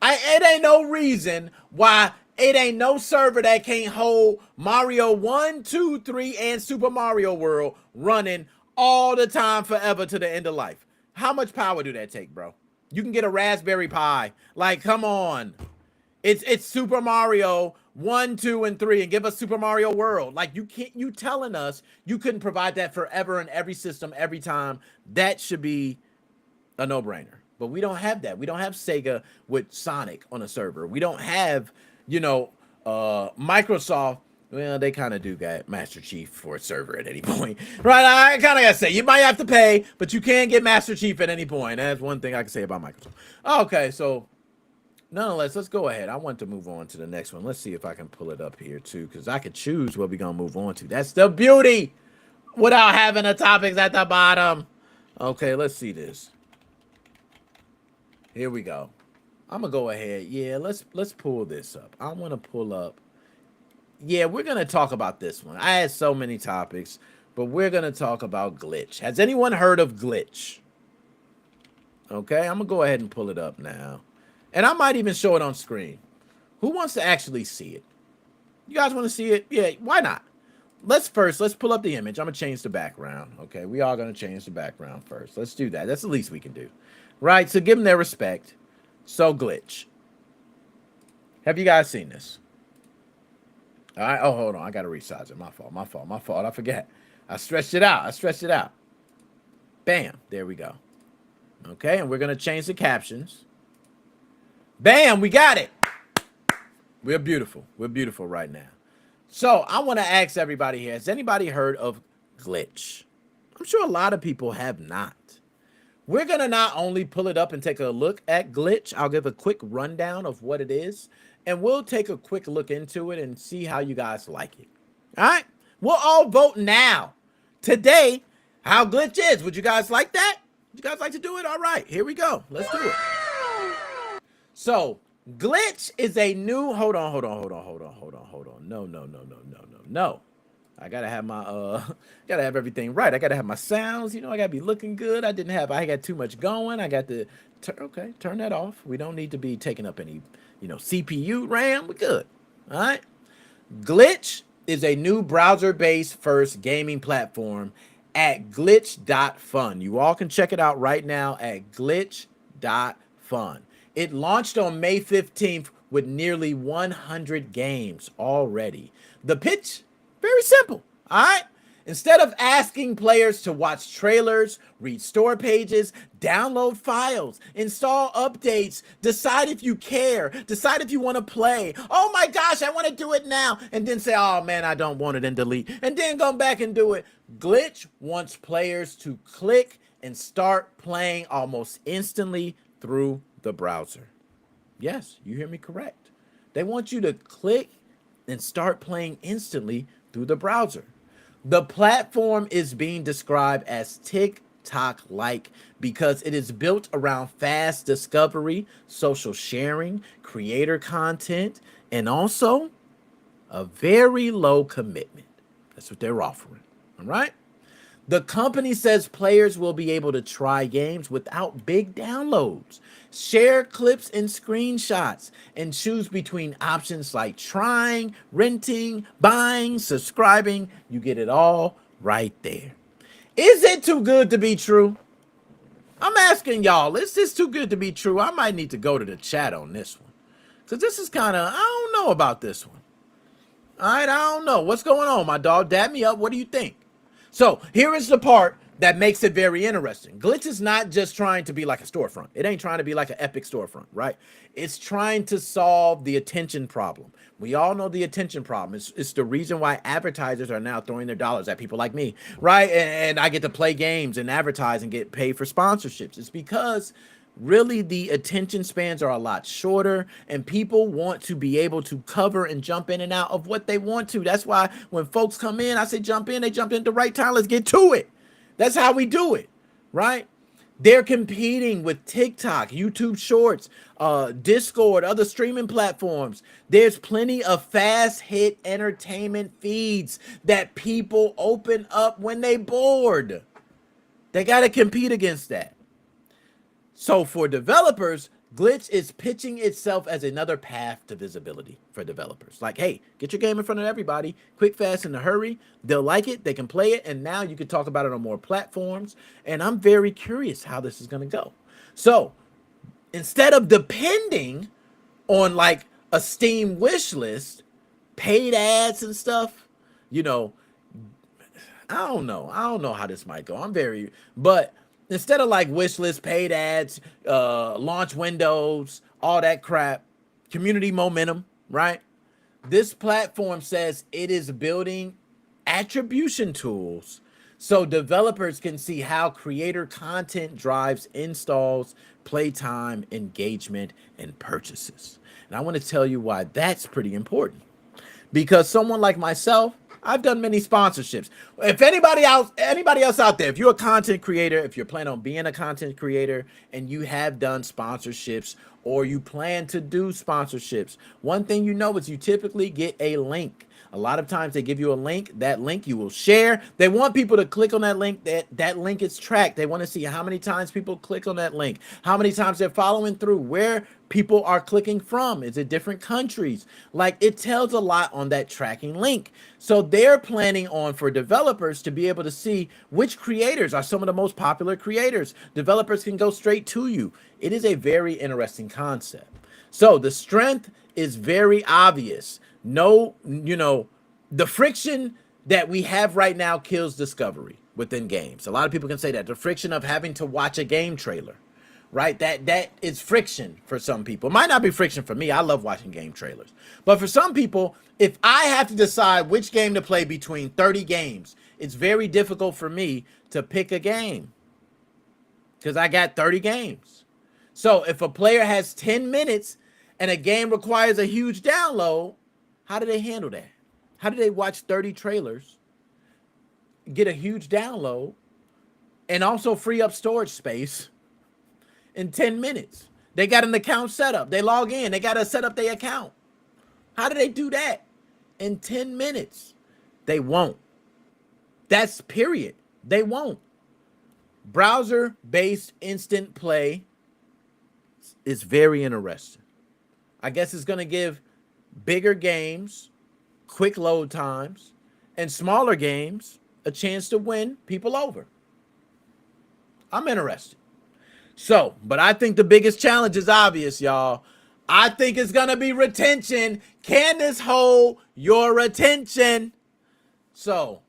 It ain't no reason why it ain't no server that can't hold Mario 1, 2, 3, and Super Mario World running all the time forever to the end of life. How much power do that take, bro? You can get a Raspberry Pi. Like, come on. It's Super Mario 1, 2, and 3, and give us Super Mario World. Like, you telling us you couldn't provide that forever in every system, every time. That should be a no-brainer. But we don't have that. We don't have Sega with Sonic on a server. We don't have, Microsoft. Well, they kind of do got Master Chief for a server at any point. Right? I kind of got to say, you might have to pay, but you can get Master Chief at any point. That's one thing I can say about Microsoft. Okay, so nonetheless, let's go ahead. I want to move on to the next one. Let's see if I can pull it up here, too, because I could choose what we're going to move on to. That's the beauty without having the topics at the bottom. Okay, let's see this. Here we go. I'm going to go ahead. Yeah, let's pull this up. I want to pull up. Yeah, we're going to talk about this one. I had so many topics, but we're going to talk about Glitch. Has anyone heard of Glitch? Okay, I'm going to go ahead and pull it up now. And I might even show it on screen. Who wants to actually see it? You guys want to see it? Yeah, why not? Let's pull up the image. I'm going to change the background. Okay, we are going to change the background first. Let's do that. That's the least we can do. Right, so give them their respect. So, Glitch. Have you guys seen this? All right. Oh, hold on. I got to resize it. My fault. I forget. I stretched it out. Bam. There we go. Okay. And we're going to change the captions. Bam. We got it. We're beautiful. We're beautiful right now. So I want to ask everybody here. Has anybody heard of Glitch? I'm sure a lot of people have not. We're going to not only pull it up and take a look at Glitch. I'll give a quick rundown of what it is. And we'll take a quick look into it and see how you guys like it. All right? We'll all vote now. Today, how Glitch is. Would you guys like that? Would you guys like to do it? All right. Here we go. Let's do it. So, Glitch is a new... Hold on. No. I gotta have my gotta have everything right. I gotta have my sounds, I gotta be looking good. I got too much going. I got to turn that off. We don't need to be taking up any CPU RAM. We're good. All right. Glitch is a new browser-based first gaming platform at glitch.fun. You all can check it out right now at glitch.fun. It launched on May 15th with nearly 100 games already. The pitch, very simple, all right? Instead of asking players to watch trailers, read store pages, download files, install updates, decide if you care, decide if you want to play. Oh my gosh, I want to do it now. And then say, oh man, I don't want it, and delete. And then go back and do it. Glitch wants players to click and start playing almost instantly through the browser. Yes, you hear me correct. They want you to click and start playing instantly through the browser. The platform is being described as TikTok like because it is built around fast discovery, social sharing, creator content, and also a very low commitment. That's what they're offering. All right. The company says players will be able to try games without big downloads, share clips and screenshots, and choose between options like trying, renting, buying, subscribing. You get it all right there. Is it too good to be true? I'm asking y'all, is this too good to be true? I might need to go to the chat on this one. Because this is kind of, I don't know about this one. All right, I don't know. What's going on, my dog? Dab me up. What do you think? So here is the part that makes it very interesting. Glitch is not just trying to be like a storefront. It ain't trying to be like an epic storefront, right? It's trying to solve the attention problem. We all know the attention problem. It's the reason why advertisers are now throwing their dollars at people like me, right? And I get to play games and advertise and get paid for sponsorships. It's because really the attention spans are a lot shorter and people want to be able to cover and jump in and out of what they want to. That's why when folks come in, I say jump in, they jump in at the right time. Let's get to it. That's how we do it, right? They're competing with TikTok, YouTube Shorts, Discord, other streaming platforms. There's plenty of fast hit entertainment feeds that people open up when they bored. They got to compete against that. So for developers, Glitch is pitching itself as another path to visibility for developers. Like, hey, get your game in front of everybody, quick, fast, in a hurry. They'll like it, they can play it, and now you can talk about it on more platforms. And I'm very curious how this is going to go. So instead of depending on like a Steam wish list, paid ads and stuff, you know, I don't know. I don't know how this might go. But instead of like wish list, paid ads, launch windows, all that crap, community momentum, right? This platform says it is building attribution tools so developers can see how creator content drives installs, playtime, engagement, and purchases. And I want to tell you why that's pretty important. Because someone like myself, I've done many sponsorships. If anybody else out there, if you're a content creator, if you're planning on being a content creator and you have done sponsorships or you plan to do sponsorships, one thing you know is you typically get a link. A lot of times they give you a link. That link you will share. They want people to click on that link. That link is tracked. They want to see how many times people click on that link, how many times they're following through, where people are clicking from. Is it different countries? Like, it tells a lot on that tracking link. So they're planning on for developers to be able to see which creators are some of the most popular creators. Developers can go straight to you. It is a very interesting concept. So the strength is very obvious. No, the friction that we have right now kills discovery within games. A lot of people can say that. The friction of having to watch a game trailer, right? That is friction for some people. It might not be friction for me. I love watching game trailers. But for some people, if I have to decide which game to play between 30 games, it's very difficult for me to pick a game because I got 30 games. So if a player has 10 minutes and a game requires a huge download, how do they handle that? How do they watch 30 trailers, get a huge download, and also free up storage space in 10 minutes? They got an account set up. They log in. They got to set up their account. How do they do that in 10 minutes? They won't. That's period. They won't. Browser-based instant play is very interesting. I guess it's going to give bigger games quick load times and smaller games a chance to win people over. I'm interested. So, but I think the biggest challenge is obvious, y'all. I think it's going to be retention. Can this hold your attention? So,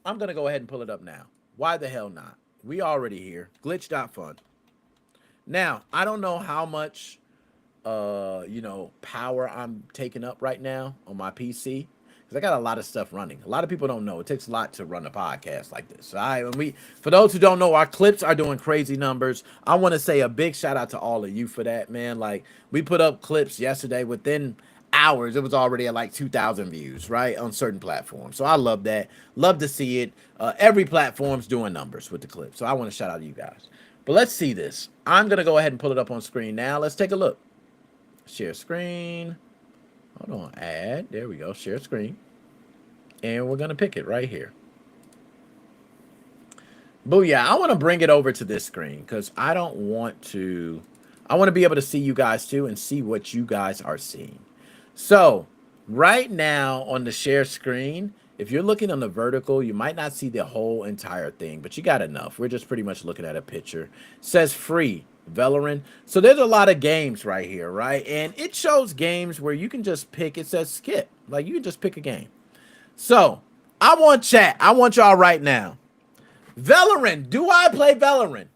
I'm going to go ahead and pull it up now. Why the hell not? We already here. Glitch.fun. Now, I don't know how much power I'm taking up right now on my PC because I got a lot of stuff running. A lot of people don't know it takes a lot to run a podcast like this. For those who don't know, our clips are doing crazy numbers. I want to say a big shout out to all of you for that, man. Like, we put up clips yesterday within hours, it was already at like 2,000 views, right, on certain platforms. So I love that. Love to see it. Every platform's doing numbers with the clip. So I want to shout out to you guys. But let's see this. I'm going to go ahead and pull it up on screen now. Let's take a look. Share screen. Hold on. Add. There we go. Share screen. And we're going to pick it right here. Booyah. I want to bring it over to this screen because I don't want to... I want to be able to see you guys too and see what you guys are seeing. So right now on the share screen, if you're looking on the vertical, you might not see the whole entire thing, but you got enough. We're just pretty much looking at a picture. It says free, Valorant. So there's a lot of games right here, right? And it shows games where you can just pick. It says skip. Like you can just pick a game. So I want chat. I want y'all right now. Valorant. Do I play Valorant?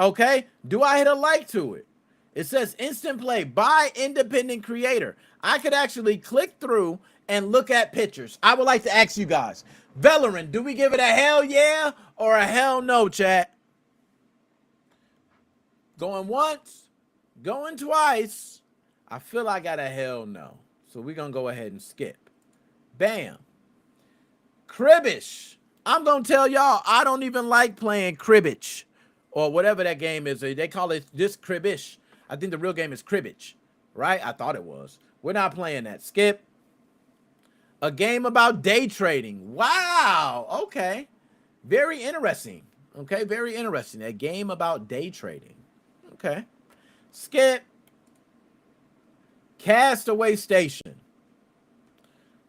Okay, do I hit a like to it? It says instant play by independent creator. I could actually click through and look at pictures. I would like to ask you guys, Valorant, do we give it a hell yeah or a hell no, chat? Going once, going twice. I feel I got a hell no. So we're going to go ahead and skip. Bam. Cribbage. I'm going to tell y'all, I don't even like playing cribbage. Or whatever that game is. They call it this cribbish. I think the real game is cribbage. Right? I thought it was. We're not playing that. Skip. A game about day trading. Wow. Okay. Very interesting. Okay. Very interesting. A game about day trading. Okay. Skip. Castaway Station.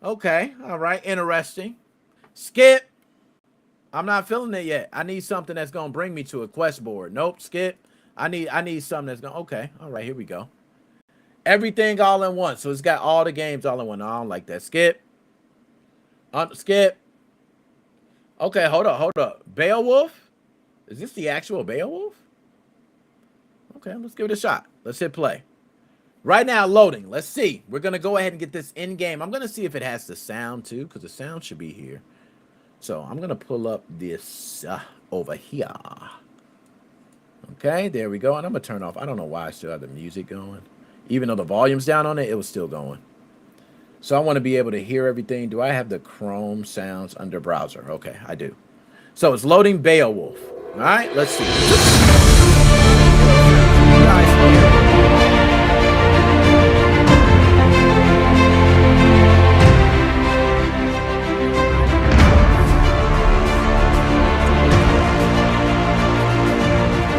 Okay. All right. Interesting. Skip. I'm not feeling it yet. I need something that's gonna bring me to a quest board. Nope, skip. I need something that's gonna. Okay, all right, here we go. Everything all in one. So it's got all the games all in one. No, I don't like that. Skip. Skip. Okay, hold up. Beowulf? Is this the actual Beowulf? Okay, let's give it a shot. Let's hit play. Right now, loading. Let's see. We're gonna go ahead and get this in game. I'm gonna see if it has the sound too, because the sound should be here. So I'm going to pull up this over here. Okay, there we go. And I'm going to turn off. I don't know why I still have the music going. Even though the volume's down on it, it was still going. So I want to be able to hear everything. Do I have the Chrome sounds under browser? Okay, I do. So it's loading Beowulf. All right, let's see.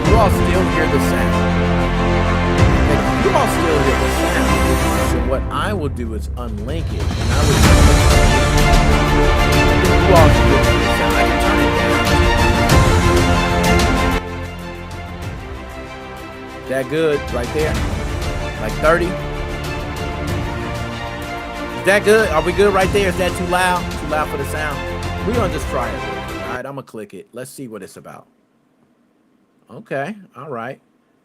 You all still hear the sound. You all still hear the sound. So what I will do is unlink it, and I would. You all still hear the sound. I can turn it down. That good right there, like 30. Is that good? Are we good right there? Is that too loud? Too loud for the sound? We're gonna just try it. All right, I'm gonna click it. Let's see what it's about. Okay, all right.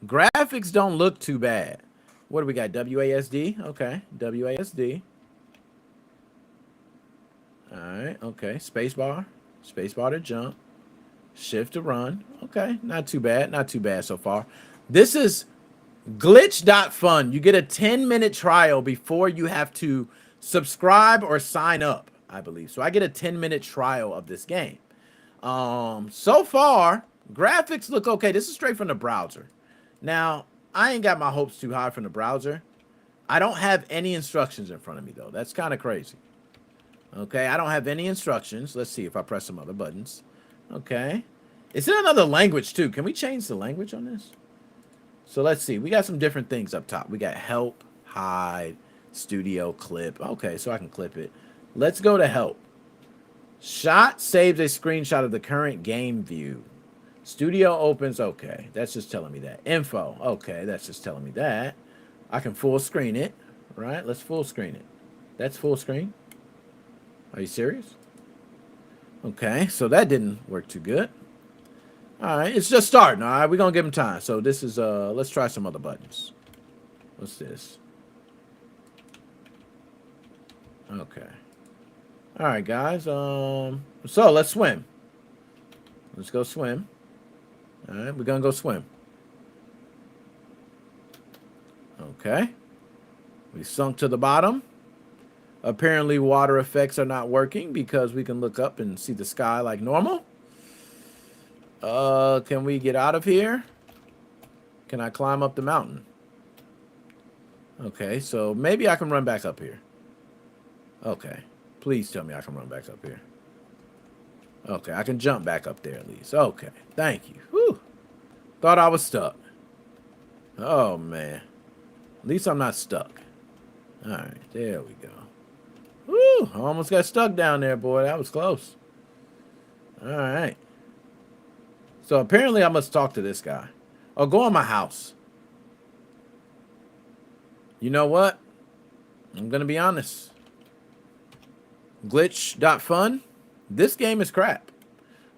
Graphics don't look too bad. What do we got? WASD. Okay, WASD. All right, okay. Spacebar. Spacebar to jump. Shift to run. Okay, not too bad. Not too bad so far. This is glitch.fun. You get a 10-minute trial before you have to subscribe or sign up, I believe. So I get a 10-minute trial of this game. So far, graphics look okay. This is straight from the browser. Now, I ain't got my hopes too high from the browser. I don't have any instructions in front of me, though. That's kind of crazy. Okay, I don't have any instructions. Let's see if I press some other buttons. Okay. It's in another language, too. Can we change the language on this? So let's see. We got some different things up top. We got help, hide, studio, clip. Okay, so I can clip it. Let's go to help. Shot saves a screenshot of the current game view. Studio opens. Okay, that's just telling me that. Info. Okay, that's just telling me that. I can full screen it. Right? Let's full screen it. That's full screen. Are you serious? Okay, so that didn't work too good. All right, it's just starting. All right, we're going to give him time. So this is, let's try some other buttons. What's this? Okay. All right, guys. So let's swim. Let's go swim. All right, we're going to go swim. Okay. We sunk to the bottom. Apparently, water effects are not working because we can look up and see the sky like normal. Can we get out of here? Can I climb up the mountain? Okay, so maybe I can run back up here. Okay. Please tell me I can run back up here. Okay, I can jump back up there at least. Okay, thank you. Whew. Thought I was stuck. Oh, man. At least I'm not stuck. All right, there we go. Woo! I almost got stuck down there, boy. That was close. All right. So apparently I must talk to this guy. Oh, go in my house. You know what? I'm going to be honest. Glitch.fun. This game is crap.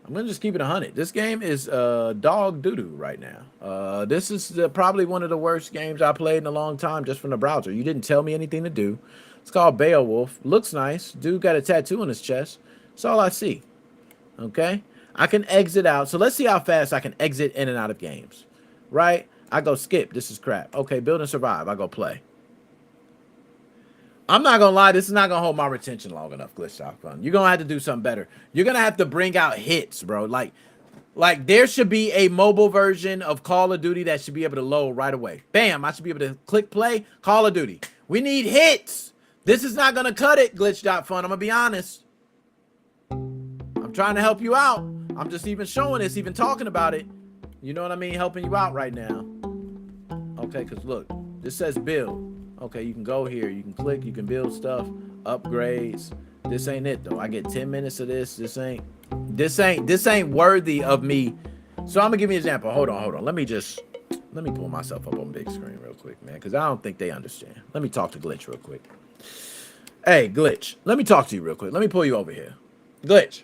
I'm going to just keep it 100. This game is dog doo-doo right now. This is probably one of the worst games I played in a long time just from the browser. You didn't tell me anything to do. It's called Beowulf. Looks nice. Dude got a tattoo on his chest. That's all I see. Okay? I can exit out. So let's see how fast I can exit in and out of games. Right? I go skip. This is crap. Okay, build and survive. I go play. I'm not going to lie. This is not going to hold my retention long enough, Glitch.fun. You're going to have to do something better. You're going to have to bring out hits, bro. Like there should be a mobile version of Call of Duty that should be able to load right away. Bam. I should be able to click play. Call of Duty. We need hits. This is not going to cut it, Glitch.fun. I'm going to be honest. I'm trying to help you out. I'm just even showing this, even talking about it. You know what I mean? Helping you out right now. Okay, because look, this says build. Okay, you can go here. You can click. You can build stuff. Upgrades. This ain't it, though. I get 10 minutes of this. This ain't worthy of me. So I'm going to give you an example. Hold on. Let me pull myself up on big screen real quick, man, because I don't think they understand. Let me talk to Glitch real quick. Hey, Glitch. Let me talk to you real quick. Let me pull you over here. Glitch.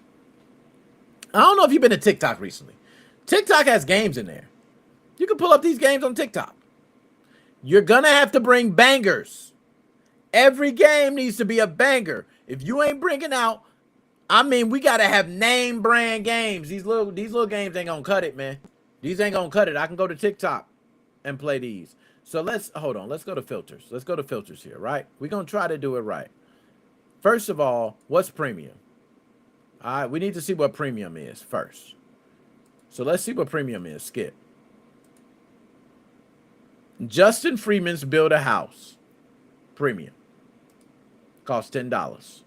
I don't know if you've been to TikTok recently. TikTok has games in there. You can pull up these games on TikTok. You're going to have to bring bangers. Every game needs to be a banger. If you ain't bringing out, I mean, we got to have name brand games. These little games ain't going to cut it, man. These ain't going to cut it. I can go to TikTok and play these. So hold on. Let's go to filters. Let's go to filters here, right? We're going to try to do it right. First of all, what's premium? All right, we need to see what premium is first. So let's see what premium is. Skip. Justin Freeman's Build a House. Premium. Costs $10.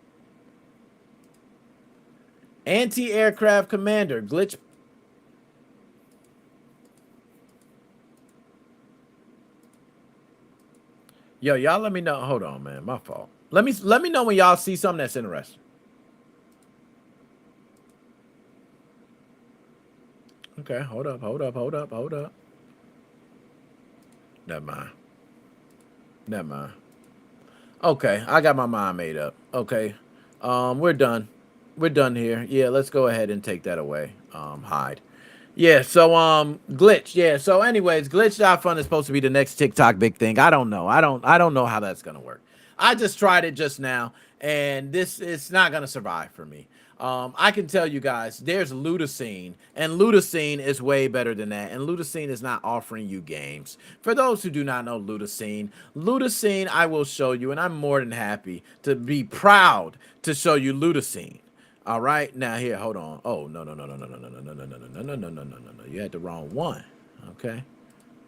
Anti-aircraft commander. Glitch. Yo, y'all let me know. Hold on, man. My fault. Let me know when y'all see something that's interesting. Okay, hold up. Never mind. Okay, I got my mind made up. Okay. We're done. We're done here. Yeah, let's go ahead and take that away. Hide. Yeah, so Glitch. Yeah, so anyways, Glitch.fun is supposed to be the next TikTok big thing. I don't know. I don't know how that's gonna work. I just tried it just now, and it's not gonna survive for me. I can tell you guys, there's Ludicine, and Ludicine is way better than that. And Ludicine is not offering you games. For those who do not know Ludicine, I will show you, and I'm more than happy to be proud to show you Ludicine. All right, now here, hold on. Oh, no. You had the wrong one. Okay.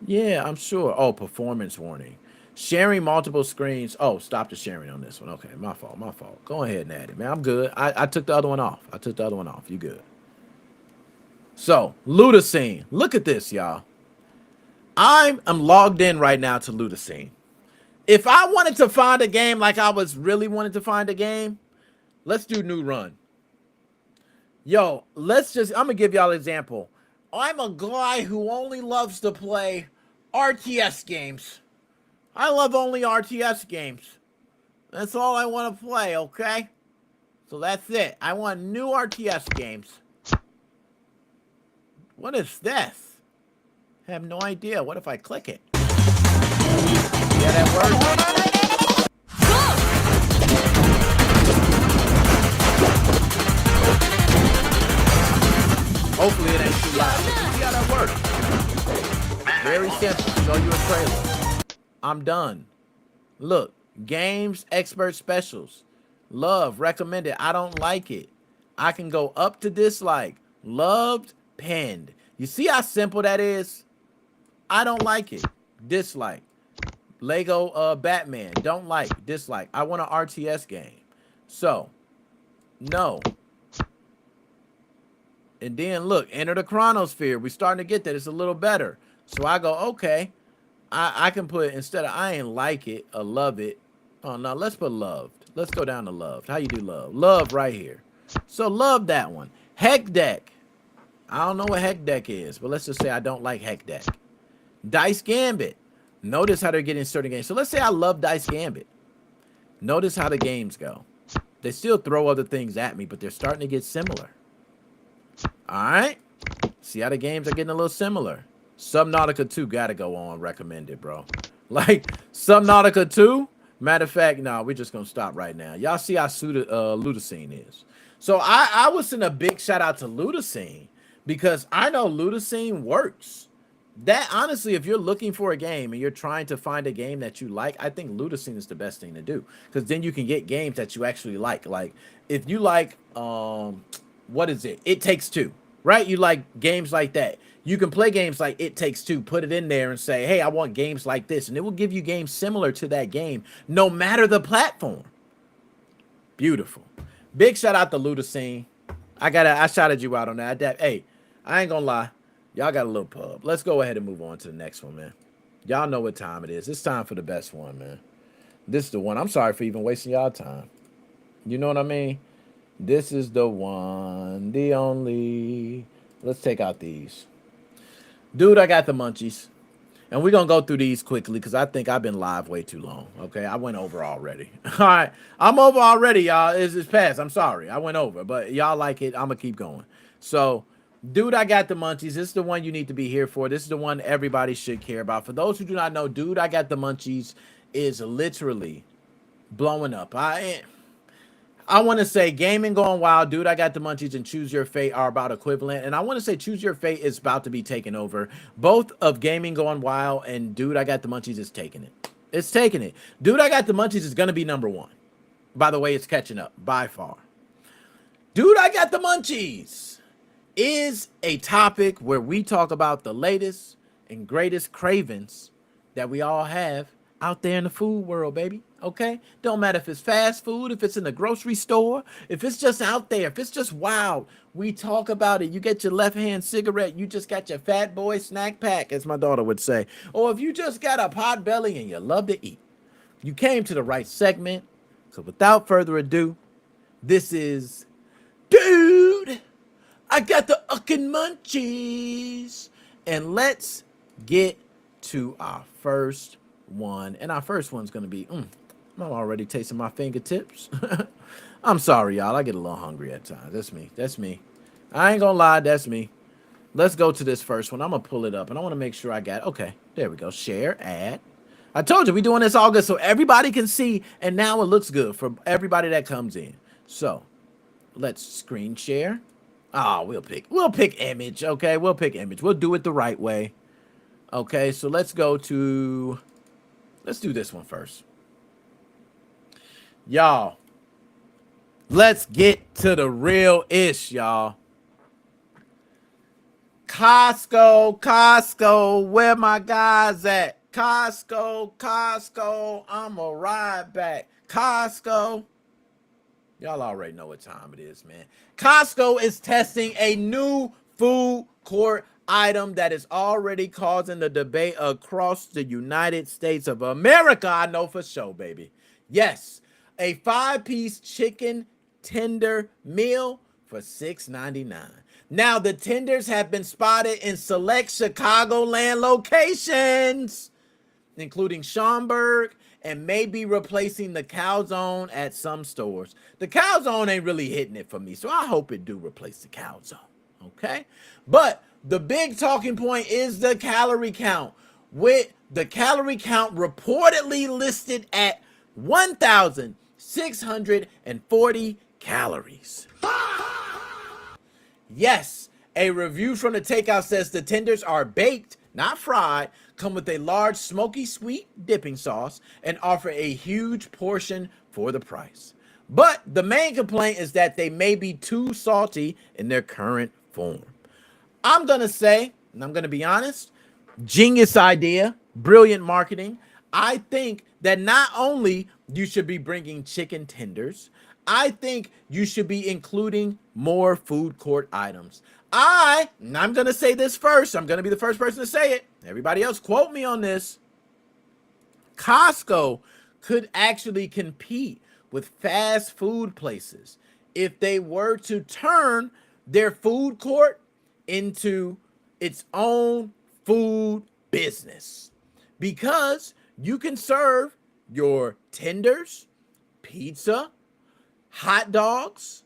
Yeah, I'm sure. Oh, performance warning. Sharing multiple screens. Oh, stop the sharing on this one. Okay, my fault. Go ahead and add it, man. I'm good. I took the other one off. You good. So, Ludicine. Look at this, y'all. I'm logged in right now to Ludicine. If I wanted to find a game like I was really wanting to find a game, let's do new run. Yo, I'm going to give y'all an example. I'm a guy who only loves to play RTS games. I love only RTS games. That's all I want to play, okay? So that's it. I want new RTS games. What is this? I have no idea. What if I click it? Yeah, that works. Hopefully it ain't too loud. See how that works. Very simple. Show you a trailer. I'm done. Look, Games expert specials. Love, recommended. I don't like it. I can go up to dislike. Loved, pinned. You see how simple that is? I don't like it. Dislike. Lego Batman. Don't like. Dislike. I want an RTS game. So, no. And then look, enter the chronosphere. We're starting to get that. It's a little better. So I go, okay. I can put, instead of I ain't like it or love it. Oh, no, let's put loved. Let's go down to loved. How you do love? Love right here. So love that one. Heck deck. I don't know what heck deck is, but let's just say I don't like heck deck. Dice Gambit. Notice how they're getting certain games. So let's say I love Dice Gambit. Notice how the games go. They still throw other things at me, but they're starting to get similar. All right. See how the games are getting a little similar. Subnautica 2 got to go on recommended, bro. Like, Subnautica 2, matter of fact, no, we're just going to stop right now. Y'all see how Ludicine is. So I was sending a big shout out to Ludicine because I know Ludicine works. That, honestly, if you're looking for a game and you're trying to find a game that you like, I think Ludicine is the best thing to do because then you can get games that you actually like. Like, if you like, what is it? It Takes Two, right? You like games like that. You can play games like It Takes Two, put it in there and say, hey, I want games like this. And it will give you games similar to that game, no matter the platform. Beautiful. Big shout out to Ludicine. I shouted you out on that. Hey, I ain't gonna lie. Y'all got a little pub. Let's go ahead and move on to the next one, man. Y'all know what time it is. It's time for the best one, man. This is the one. I'm sorry for even wasting y'all time. You know what I mean? This is the one, the only. Let's take out these. Dude, I got the munchies. And we're going to go through these quickly because I think I've been live way too long. Okay, I went over already. All right, I'm over already, y'all. It's past. I'm sorry. I went over. But y'all like it. I'm going to keep going. So, Dude, I Got the Munchies. This is the one you need to be here for. This is the one everybody should care about. For those who do not know, Dude, I Got the Munchies is literally blowing up. I want to say Gaming Gone Wild, Dude, I Got the Munchies, and Choose Your Fate are about equivalent. And I want to say Choose Your Fate is about to be taken over. Both of Gaming Gone Wild and Dude, I Got the Munchies is taking it. It's taking it. Dude, I Got the Munchies is going to be number one. By the way, it's catching up by far. Dude, I Got the Munchies is a topic where we talk about the latest and greatest cravings that we all have out there in the food world, baby. Okay? Don't matter if it's fast food, if it's in the grocery store, if it's just out there, if it's just wild. We talk about it. You get your left-hand cigarette, you just got your fat boy snack pack, as my daughter would say. Or if you just got a pot belly and you love to eat, you came to the right segment. So without further ado, this is Dude, I Got the Uckin' Munchies. And let's get to our first one. And our first one's going to be, I'm already tasting my fingertips. I'm sorry, y'all. I get a little hungry at times. That's me. That's me. I ain't going to lie. That's me. Let's go to this first one. I'm going to pull it up. And I want to make sure I got, okay, there we go. Share, add. I told you we're doing this all good so everybody can see. And now it looks good for everybody that comes in. So let's screen share. Oh, we'll pick image. Okay, we'll pick image. We'll do it the right way. Okay, so let's do this one first. Y'all, let's get to the real ish, y'all. Costco, where my guys at? Costco, I'ma ride back. Costco. Y'all already know what time it is, man. Costco is testing a new food court item that is already causing the debate across the United States of America. I know for sure, baby. Yes, a 5-piece chicken tender meal for $6.99. Now, the tenders have been spotted in select Chicagoland locations, including Schaumburg, and may be replacing the calzone at some stores. The calzone ain't really hitting it for me, so I hope it do replace the calzone, okay? But the big talking point is the calorie count, with the calorie count reportedly listed at 1,640 calories. Yes, a review from the takeout says the tenders are baked, not fried, come with a large smoky sweet dipping sauce and offer a huge portion for the price. But the main complaint is that they may be too salty in their current form. I'm going to say, and I'm going to be honest, genius idea, brilliant marketing. I think that not only you should be bringing chicken tenders, I think you should be including more food court items. I'm going to say this first. I'm going to be the first person to say it. Everybody else quote me on this. Costco could actually compete with fast food places if they were to turn their food court into its own food business, because you can serve your tenders, pizza, hot dogs.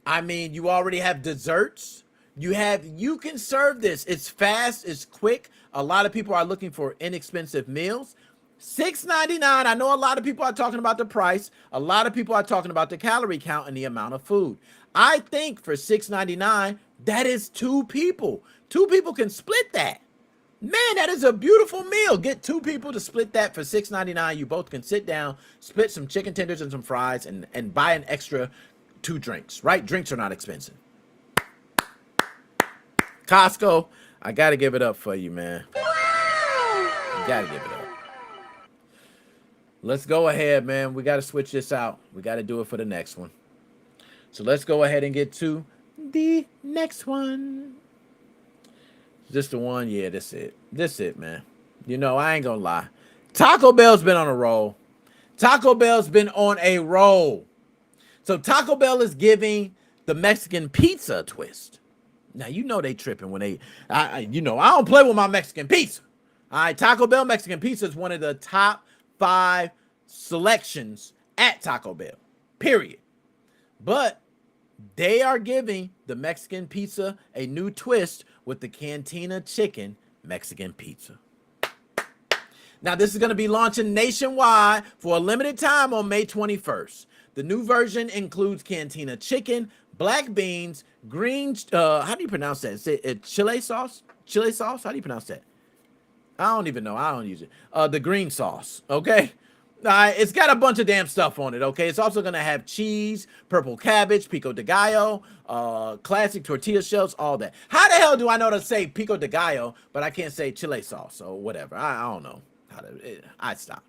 I mean, you already have desserts. You can serve this. It's fast, it's quick. A lot of people are looking for inexpensive meals. $6.99. I know a lot of people are talking about the price. A lot of people are talking about the calorie count and the amount of food. I think for $6.99, that is two people. Two people can split that. Man, that is a beautiful meal. Get two people to split that for $6.99. You both can sit down, split some chicken tenders and some fries, and buy an extra 2 drinks, right? Drinks are not expensive. Costco, I got to give it up for you, man. You got to give it up. Let's go ahead, man. We got to switch this out. We got to do it for the next one. So let's go ahead and get to the next one. Just the one? Yeah, that's it. That's it, man. You know, I ain't gonna lie. Taco Bell's been on a roll. Taco Bell's been on a roll. So Taco Bell is giving the Mexican pizza a twist. Now, you know they tripping when they, I don't play with my Mexican pizza. All right, Taco Bell Mexican pizza is one of the top 5 selections at Taco Bell, period. But they are giving the Mexican pizza a new twist with the Cantina Chicken Mexican pizza. Now, this is going to be launching nationwide for a limited time on May 21st. The new version includes Cantina Chicken, black beans, green, how do you pronounce that? Is it chili sauce? Chili sauce? How do you pronounce that? I don't even know. I don't use it. The green sauce, okay? It's got a bunch of damn stuff on it, okay? It's also going to have cheese, purple cabbage, pico de gallo, classic tortilla shells, all that. How the hell do I know to say pico de gallo, but I can't say chili sauce or whatever? I don't know. I stop.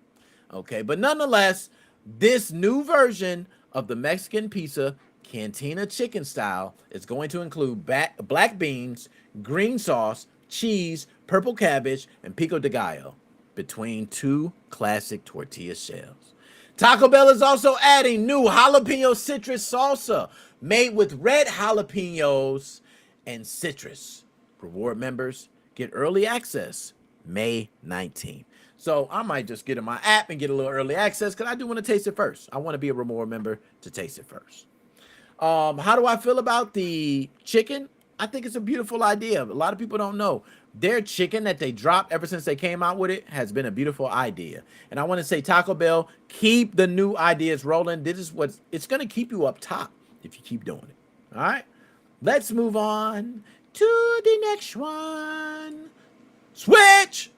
Okay, but nonetheless, this new version of the Mexican pizza, Cantina Chicken style, is going to include black beans, green sauce, cheese, purple cabbage, and pico de gallo between 2 classic tortilla shells. Taco Bell is also adding new jalapeno citrus salsa made with red jalapenos and citrus. Reward members get early access May 19th. So I might just get in my app and get a little early access because I do want to taste it first. I want to be a reward member to taste it first. How do I feel about the chicken? I think it's a beautiful idea. A lot of people don't know. Their chicken that they dropped ever since they came out with it has been a beautiful idea. And I want to say, Taco Bell, keep the new ideas rolling. This is what it's going to keep you up top if you keep doing it. All right. Let's move on to the next one. Switch.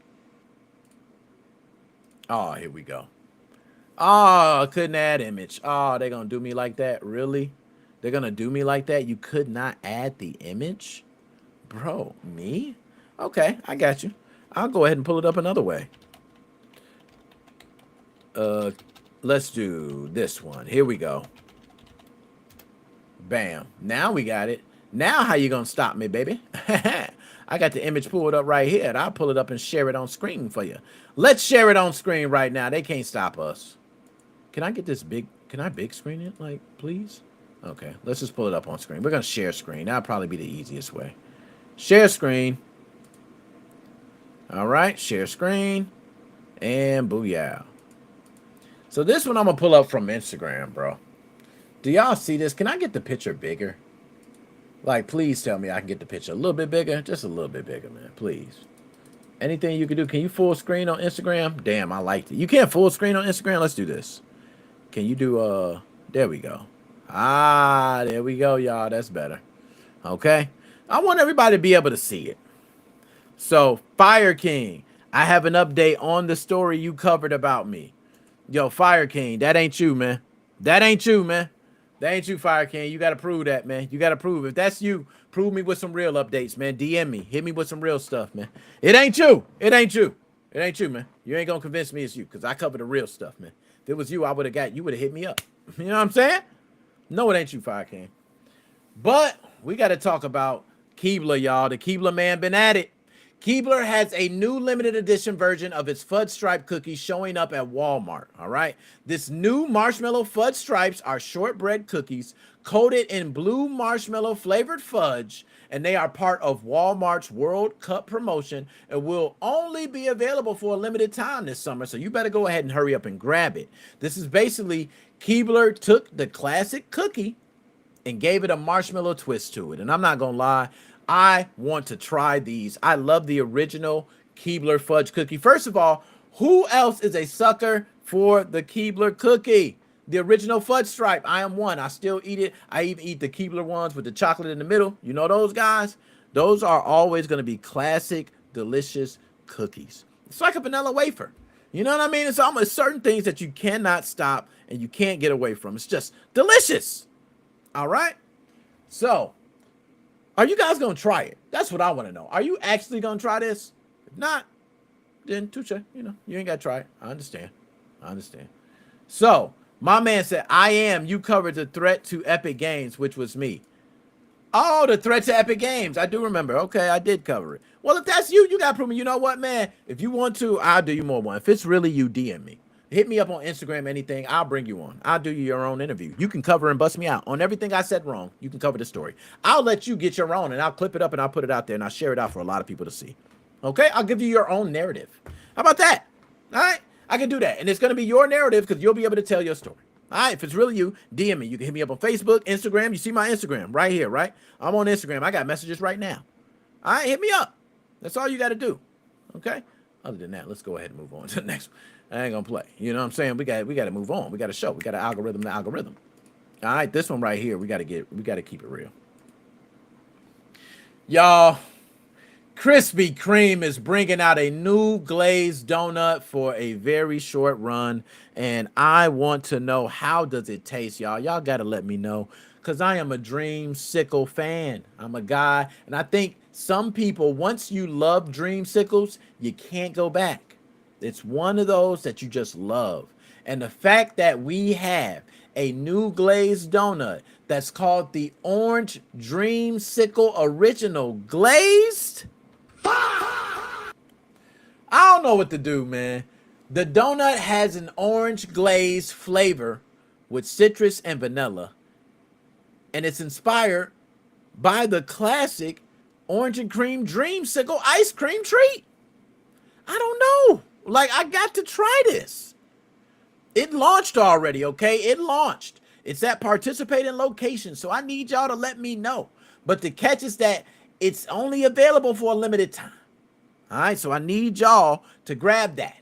Oh, here we go. Oh, couldn't add image. Oh, they're going to do me like that? Really? They're going to do me like that? You could not add the image? Bro, me? Okay, I got you. I'll go ahead and pull it up another way. Let's do this one. Here we go. Bam. Now we got it. Now how you going to stop me, baby? I got the image pulled up right here, and I'll pull it up and share it on screen for you. Let's share it on screen right now. They can't stop us. Can I get this big? Can I big screen it, like, please? Okay, let's just pull it up on screen. We're going to share screen. That'll probably be the easiest way. Share screen. All right, share screen. And booyah. So this one I'm going to pull up from Instagram, bro. Do y'all see this? Can I get the picture bigger? Like, please tell me I can get the picture a little bit bigger. Just a little bit bigger, man. Please. Anything you can do. Can you full screen on Instagram? Damn, I liked it. You can't full screen on Instagram? Let's do this. Can you do, there we go. Ah, there we go, y'all. That's better. Okay. I want everybody to be able to see it. So, Fire King, I have an update on the story you covered about me. Yo, Fire King, that ain't you, man. That ain't you, man. That ain't you, Fire King. You got to prove that, man. You got to prove. If that's you, prove me with some real updates, man. DM me. Hit me with some real stuff, man. It ain't you. It ain't you. It ain't you, man. You ain't going to convince me it's you because I cover the real stuff, man. If it was you, I would have got, you would have hit me up. You know what I'm saying? No, it ain't you, Fire King. But we got to talk about Keebler, y'all. The Keebler man been at it. Keebler has a new limited edition version of its fudge stripe cookies showing up at Walmart. All right. This new marshmallow fudge stripes are shortbread cookies coated in blue marshmallow flavored fudge, and they are part of Walmart's World Cup promotion and will only be available for a limited time this summer. So you better go ahead and hurry up and grab it. This is basically Keebler took the classic cookie and gave it a marshmallow twist to it. And I'm not going to lie, I want to try these. I love the original Keebler fudge cookie. First of all, who else is a sucker for the Keebler cookie? The original fudge stripe. I am one. I still eat it. I even eat the Keebler ones with the chocolate in the middle. You know those guys? Those are always going to be classic, delicious cookies. It's like a vanilla wafer. You know what I mean? It's almost certain things that you cannot stop and you can't get away from. It's just delicious. All right? So, are you guys going to try it? That's what I want to know. Are you actually going to try this? If not, then touche. You know, you ain't got to try it. I understand. I understand. So, my man said, you covered the threat to Epic Games, which was me. Oh, the threat to Epic Games. I do remember. Okay, I did cover it. Well, if that's you, you got to prove me. You know what, man? If you want to, I'll do you more one. If it's really you, DM me. Hit me up on Instagram, anything. I'll bring you on. I'll do you your own interview. You can cover and bust me out on everything I said wrong. You can cover the story. I'll let you get your own, and I'll clip it up, and I'll put it out there, and I'll share it out for a lot of people to see. Okay? I'll give you your own narrative. How about that? All right? I can do that, and it's going to be your narrative because you'll be able to tell your story. All right? If it's really you, DM me. You can hit me up on Facebook, Instagram. You see my Instagram right here, right? I'm on Instagram. I got messages right now. All right? Hit me up. That's all you got to do. Okay? Other than that, let's go ahead and move on to the next one. I ain't gonna play. You know what I'm saying? We got to move on. We got to show. We got to algorithm the algorithm. All right, this one right here, we got to keep it real. Y'all, Krispy Kreme is bringing out a new glazed donut for a very short run, and I want to know, how does it taste, y'all? Y'all got to let me know, because I am a Dreamsicle fan. I'm a guy, and I think some people, once you love Dreamsicles, you can't go back. It's one of those that you just love. And the fact that we have a new glazed donut that's called the Orange Dreamsicle Original Glazed, I don't know what to do, man. The donut has an orange glaze flavor with citrus and vanilla. And it's inspired by the classic orange and cream Dreamsicle ice cream treat. I don't know. Like, I got to try this. It launched already, okay? It launched. It's at participating locations, so I need y'all to let me know. But the catch is that it's only available for a limited time. All right, so I need y'all to grab that.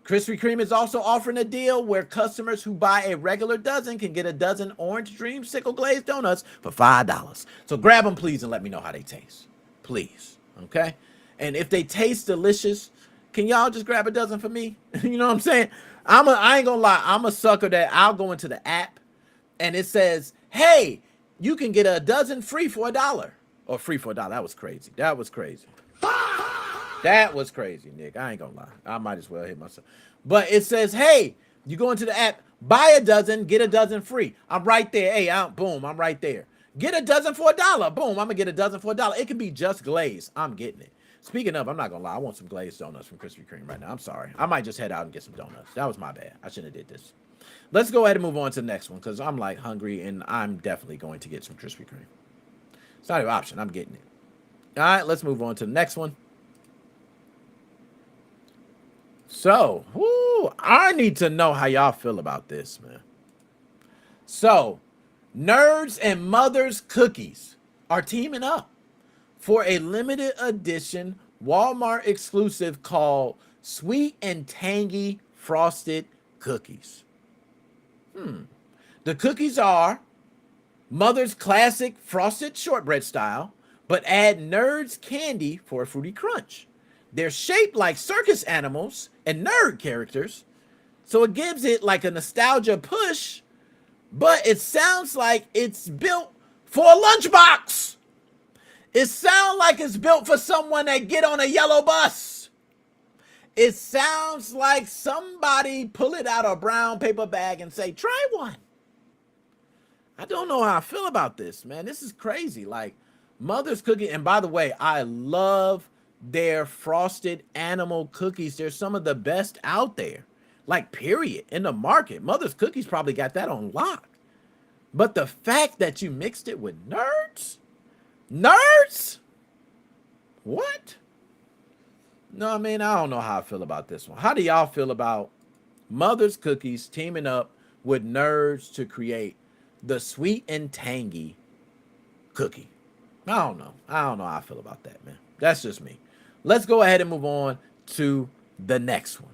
Krispy Kreme is also offering a deal where customers who buy a regular dozen can get a dozen orange Dreamsicle glazed donuts for $5. So grab them, please, and let me know how they taste. Please, okay? And if they taste delicious, can y'all just grab a dozen for me? You know what I'm saying? I ain't gonna lie, I'm a sucker that I'll go into the app and it says, hey, you can get a dozen free for $1. Or free for $1. That was crazy. That was crazy. That was crazy, Nick. I ain't gonna lie. I might as well hit myself. But it says, hey, you go into the app, buy a dozen, get a dozen free. I'm right there. Hey, boom, I'm right there. Get a dozen for $1. Boom, I'm gonna get a dozen for $1. It can be just glazed. I'm getting it. Speaking of, I'm not gonna lie, I want some glazed donuts from Krispy Kreme right now. I'm sorry. I might just head out and get some donuts. That was my bad. I shouldn't have did this. Let's go ahead and move on to the next one because I'm like hungry and I'm definitely going to get some Krispy Kreme. It's not an option. I'm getting it. All right, let's move on to the next one. So, I need to know how y'all feel about this, man. So, Nerds and Mothers Cookies are teaming up for a limited edition Walmart exclusive called Sweet and Tangy Frosted Cookies. The cookies are Mother's classic frosted shortbread style but add nerds candy for a fruity crunch. They're shaped like circus animals and nerd characters, so it gives it like a nostalgia push, but it sounds like it's built for a lunchbox. It sounds like it's built for someone that get on a yellow bus. It sounds like somebody pull it out of a brown paper bag and say, try one. I don't know how I feel about this, man. This is crazy. Like, Mother's Cookie, and by the way, I love their frosted animal cookies. They're some of the best out there. Like, period, in the market. Mother's Cookies probably got that on lock. But the fact that you mixed it with nerds? Nerds? What? No, I mean, I don't know how I feel about this one. How do y'all feel about Mother's Cookies teaming up with nerds to create the sweet and tangy cookie? I don't know. I don't know how I feel about that, man. That's just me. Let's go ahead and move on to the next one.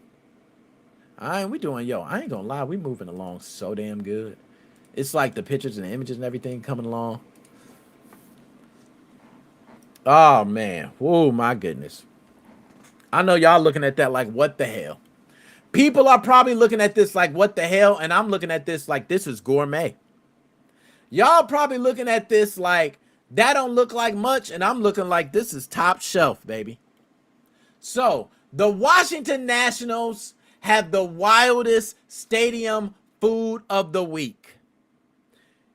All right, we doing, yo, I ain't gonna lie, we moving along so damn good. It's like the pictures and the images and everything coming along. Oh, man. Oh, my goodness. I know y'all looking at that like, what the hell? People are probably looking at this like, what the hell? And I'm looking at this like, this is gourmet. Y'all probably looking at this like, that don't look like much. And I'm looking like, this is top shelf, baby. So, the Washington Nationals have the wildest stadium food of the week.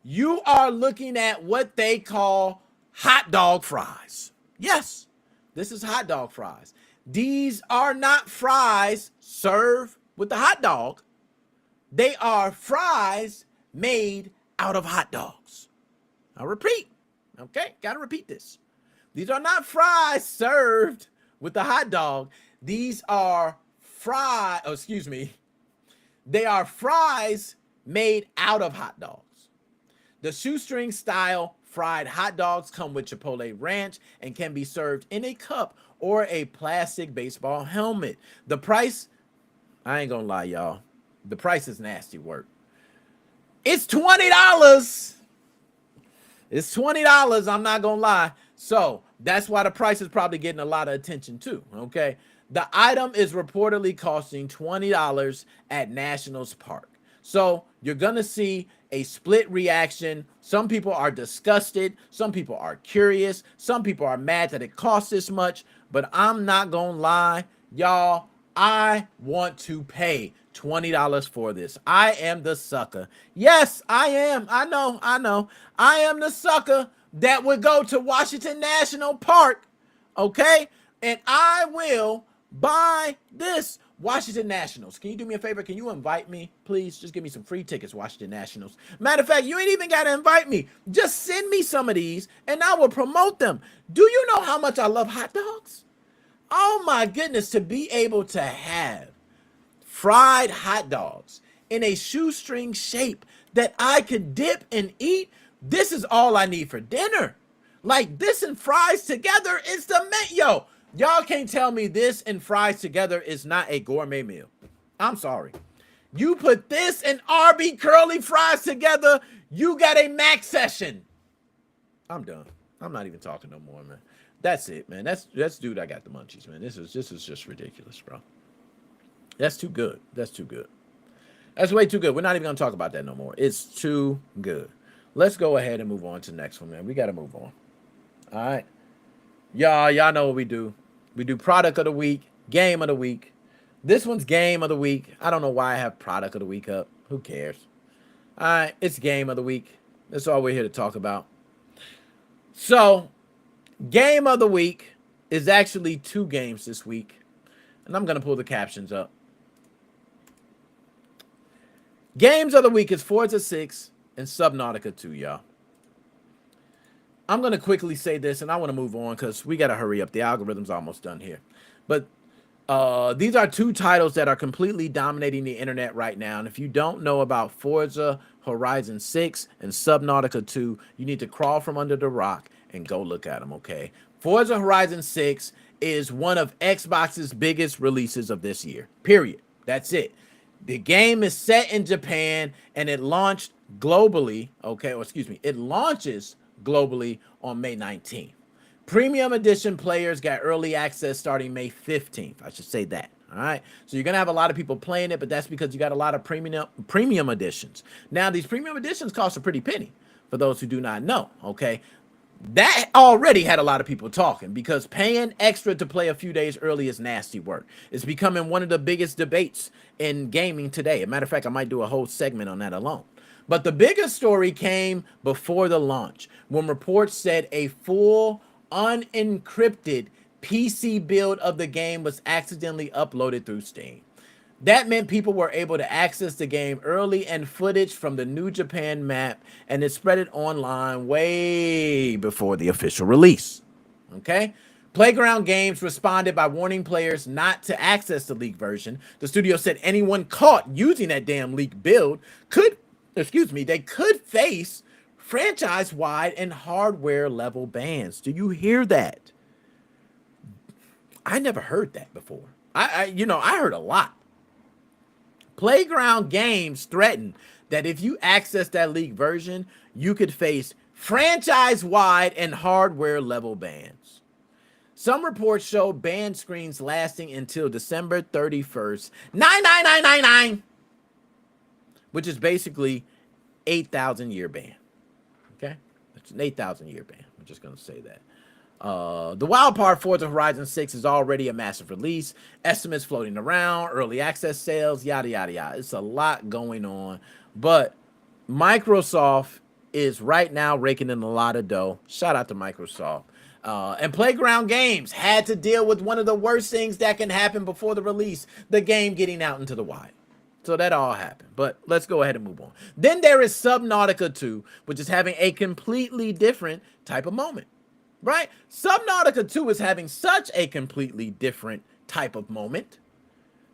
You are looking at what they call hot dog fries. Yes, this is hot dog fries. These are not fries served with the hot dog. They are fries made out of hot dogs. I'll repeat. Okay, gotta repeat this. These are not fries served with the hot dog. These are they are fries made out of hot dogs. The shoestring style fried hot dogs come with Chipotle ranch and can be served in a cup or a plastic baseball helmet. The price, I ain't gonna lie, y'all. The price is nasty work. It's $20. It's $20. I'm not gonna lie. So that's why the price is probably getting a lot of attention too. Okay. The item is reportedly costing $20 at Nationals Park. So you're going to see a split reaction. Some people are disgusted. Some people are curious. Some people are mad that it costs this much. But I'm not going to lie, y'all, I want to pay $20 for this. I am the sucker. Yes, I am. I know. I am the sucker that would go to Washington National Park, okay? And I will buy this. Washington Nationals. Can you do me a favor? Can you invite me, please? Just give me some free tickets, Washington Nationals. Matter of fact, you ain't even got to invite me. Just send me some of these, and I will promote them. Do you know how much I love hot dogs? Oh, my goodness, to be able to have fried hot dogs in a shoestring shape that I could dip and eat, this is all I need for dinner. Like, this and fries together is the yo. Y'all can't tell me this and fries together is not a gourmet meal. I'm sorry. You put this and RB curly fries together, you got a max session. I'm done. I'm not even talking no more, man. That's it, man. That's dude, I got the munchies, man. This is just ridiculous, bro. That's too good. That's too good. That's way too good. We're not even gonna talk about that no more. It's too good. Let's go ahead and move on to the next one, man. We gotta move on. All right. Y'all know what we do. We do product of the week, game of the week. This one's game of the week. I don't know why I have product of the week up. Who cares? All right, it's game of the week. That's all we're here to talk about. So, game of the week is actually 2 games this week. And I'm going to pull the captions up. Games of the week is Forza 6 and Subnautica 2, y'all. I'm going to quickly say this, and I want to move on because we got to hurry up. The algorithm's almost done here. But these are 2 titles that are completely dominating the internet right now. And if you don't know about Forza Horizon 6 and Subnautica 2, you need to crawl from under the rock and go look at them, okay? Forza Horizon 6 is one of Xbox's biggest releases of this year, period. That's it. The game is set in Japan, and it launched globally, okay? Or excuse me, it launches globally on May 19th. Premium edition players got early access starting May 15th. I should say that. All right. So you're going to have a lot of people playing it, but that's because you got a lot of premium editions. Now, these premium editions cost a pretty penny for those who do not know. Okay. That already had a lot of people talking because paying extra to play a few days early is nasty work. It's becoming one of the biggest debates in gaming today. As a matter of fact, I might do a whole segment on that alone. But the biggest story came before the launch when reports said a full unencrypted PC build of the game was accidentally uploaded through Steam. That meant people were able to access the game early and footage from the New Japan map, and it spread it online way before the official release. Okay? Playground Games responded by warning players not to access the leaked version. The studio said anyone caught using that damn leaked build they could face franchise-wide and hardware-level bans. Do you hear that? I never heard that before. I heard a lot. Playground Games threatened that if you access that leaked version, you could face franchise-wide and hardware-level bans. Some reports showed ban screens lasting until December 31st, 99999, which is basically 8,000 year ban. Okay? It's an 8,000 year ban. I'm just going to say that. The wild part, Forza Horizon 6 is already a massive release. Estimates floating around, early access sales, yada, yada, yada. It's a lot going on. But Microsoft is right now raking in a lot of dough. Shout out to Microsoft. And Playground Games had to deal with one of the worst things that can happen before the release, the game getting out into the wild. So that all happened. But let's go ahead and move on. Then there is Subnautica 2, which is having a completely different type of moment. Right? Subnautica 2 is having such a completely different type of moment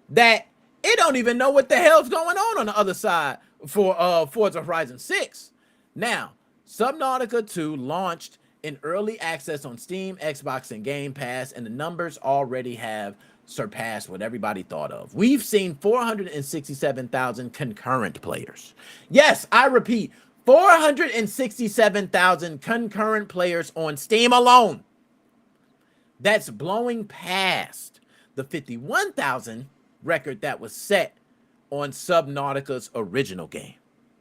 that it don't even know what the hell's going on the other side for Forza Horizon 6. Now, Subnautica 2 launched in early access on Steam, Xbox, and Game Pass, and the numbers already have surpassed what everybody thought of. We've seen 467,000 concurrent players. Yes, I repeat, 467,000 concurrent players on Steam alone. That's blowing past the 51,000 record that was set on Subnautica's original game.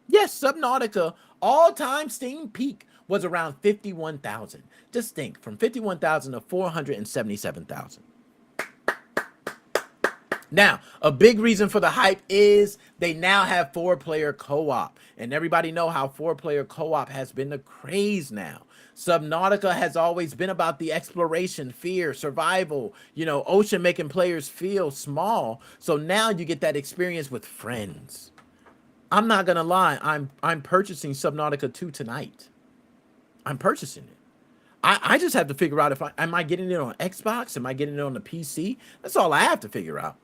Yes, Subnautica all-time Steam peak was around 51,000. Just think, from 51,000 to 477,000. Now, a big reason for the hype is they now have 4-player co-op. And everybody know how 4-player co-op has been the craze now. Subnautica has always been about the exploration, fear, survival, ocean making players feel small. So now you get that experience with friends. I'm not going to lie. I'm purchasing Subnautica 2 tonight. I'm purchasing it. I just have to figure out am I getting it on Xbox? Am I getting it on the PC? That's all I have to figure out.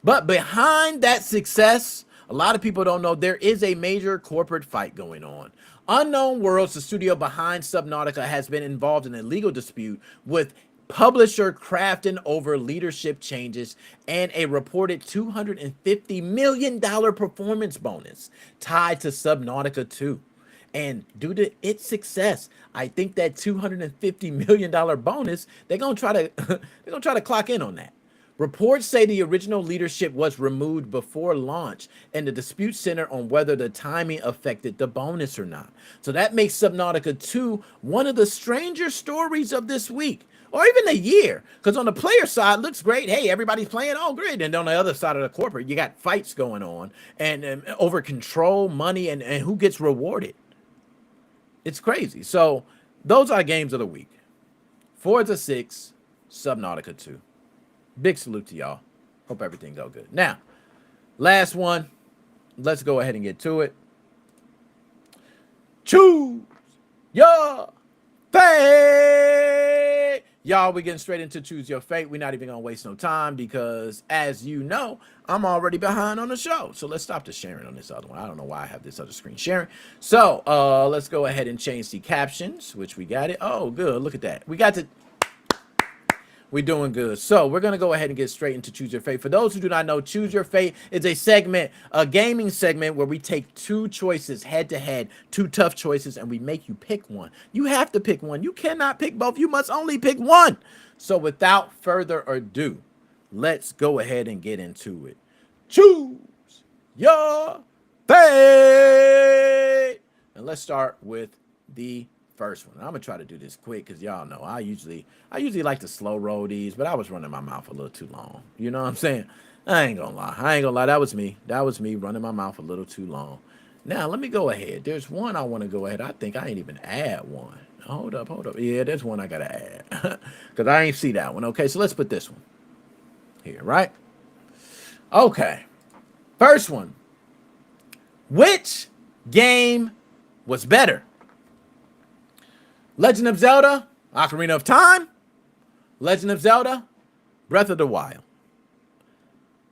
But behind that success, a lot of people don't know there is a major corporate fight going on. Unknown Worlds, the studio behind Subnautica, has been involved in a legal dispute with publisher Crafton over leadership changes and a reported $250 million performance bonus tied to Subnautica 2. And due to its success, I think that $250 million bonus, they're gonna try to clock in on that. Reports say the original leadership was removed before launch, and the dispute centered on whether the timing affected the bonus or not. So that makes Subnautica 2 one of the stranger stories of this week, or even the year. Because on the player side, it looks great. Hey, everybody's playing. Oh, great. And on the other side of the corporate, you got fights going on and over control, money, and who gets rewarded. It's crazy. So those are games of the week. Forza 6, Subnautica 2. Big salute to y'all. Hope everything go good. Now, last one. Let's go ahead and get to it. Choose your fate. Y'all, we're getting straight into choose your fate. We're not even going to waste no time because, as you know, I'm already behind on the show. So let's stop the sharing on this other one. I don't know why I have this other screen sharing. So let's go ahead and change the captions, which we got it. Oh, good. Look at that. We got We doing good. So we're gonna go ahead and get straight into Choose Your Fate. For those who do not know, Choose Your Fate is a segment, a gaming segment where we take two choices head to head, two tough choices, and we make you pick one. You have to pick one. You cannot pick both. You must only pick one. So without further ado, let's go ahead and get into it. Choose your fate. And let's start with the first one. I'm gonna try to do this quick because y'all know I usually like to slow roll these, but I was running my mouth a little too long. You know what I'm saying? I ain't gonna lie. That was me running my mouth a little too long. Now let me go ahead. There's one I want to go ahead. I think I ain't even add one. Hold up. Yeah, there's one I gotta add because I ain't see that one. Okay, so let's put this one here, right? Okay, first one. Which game was better? Legend of Zelda, Ocarina of Time, Legend of Zelda, Breath of the Wild.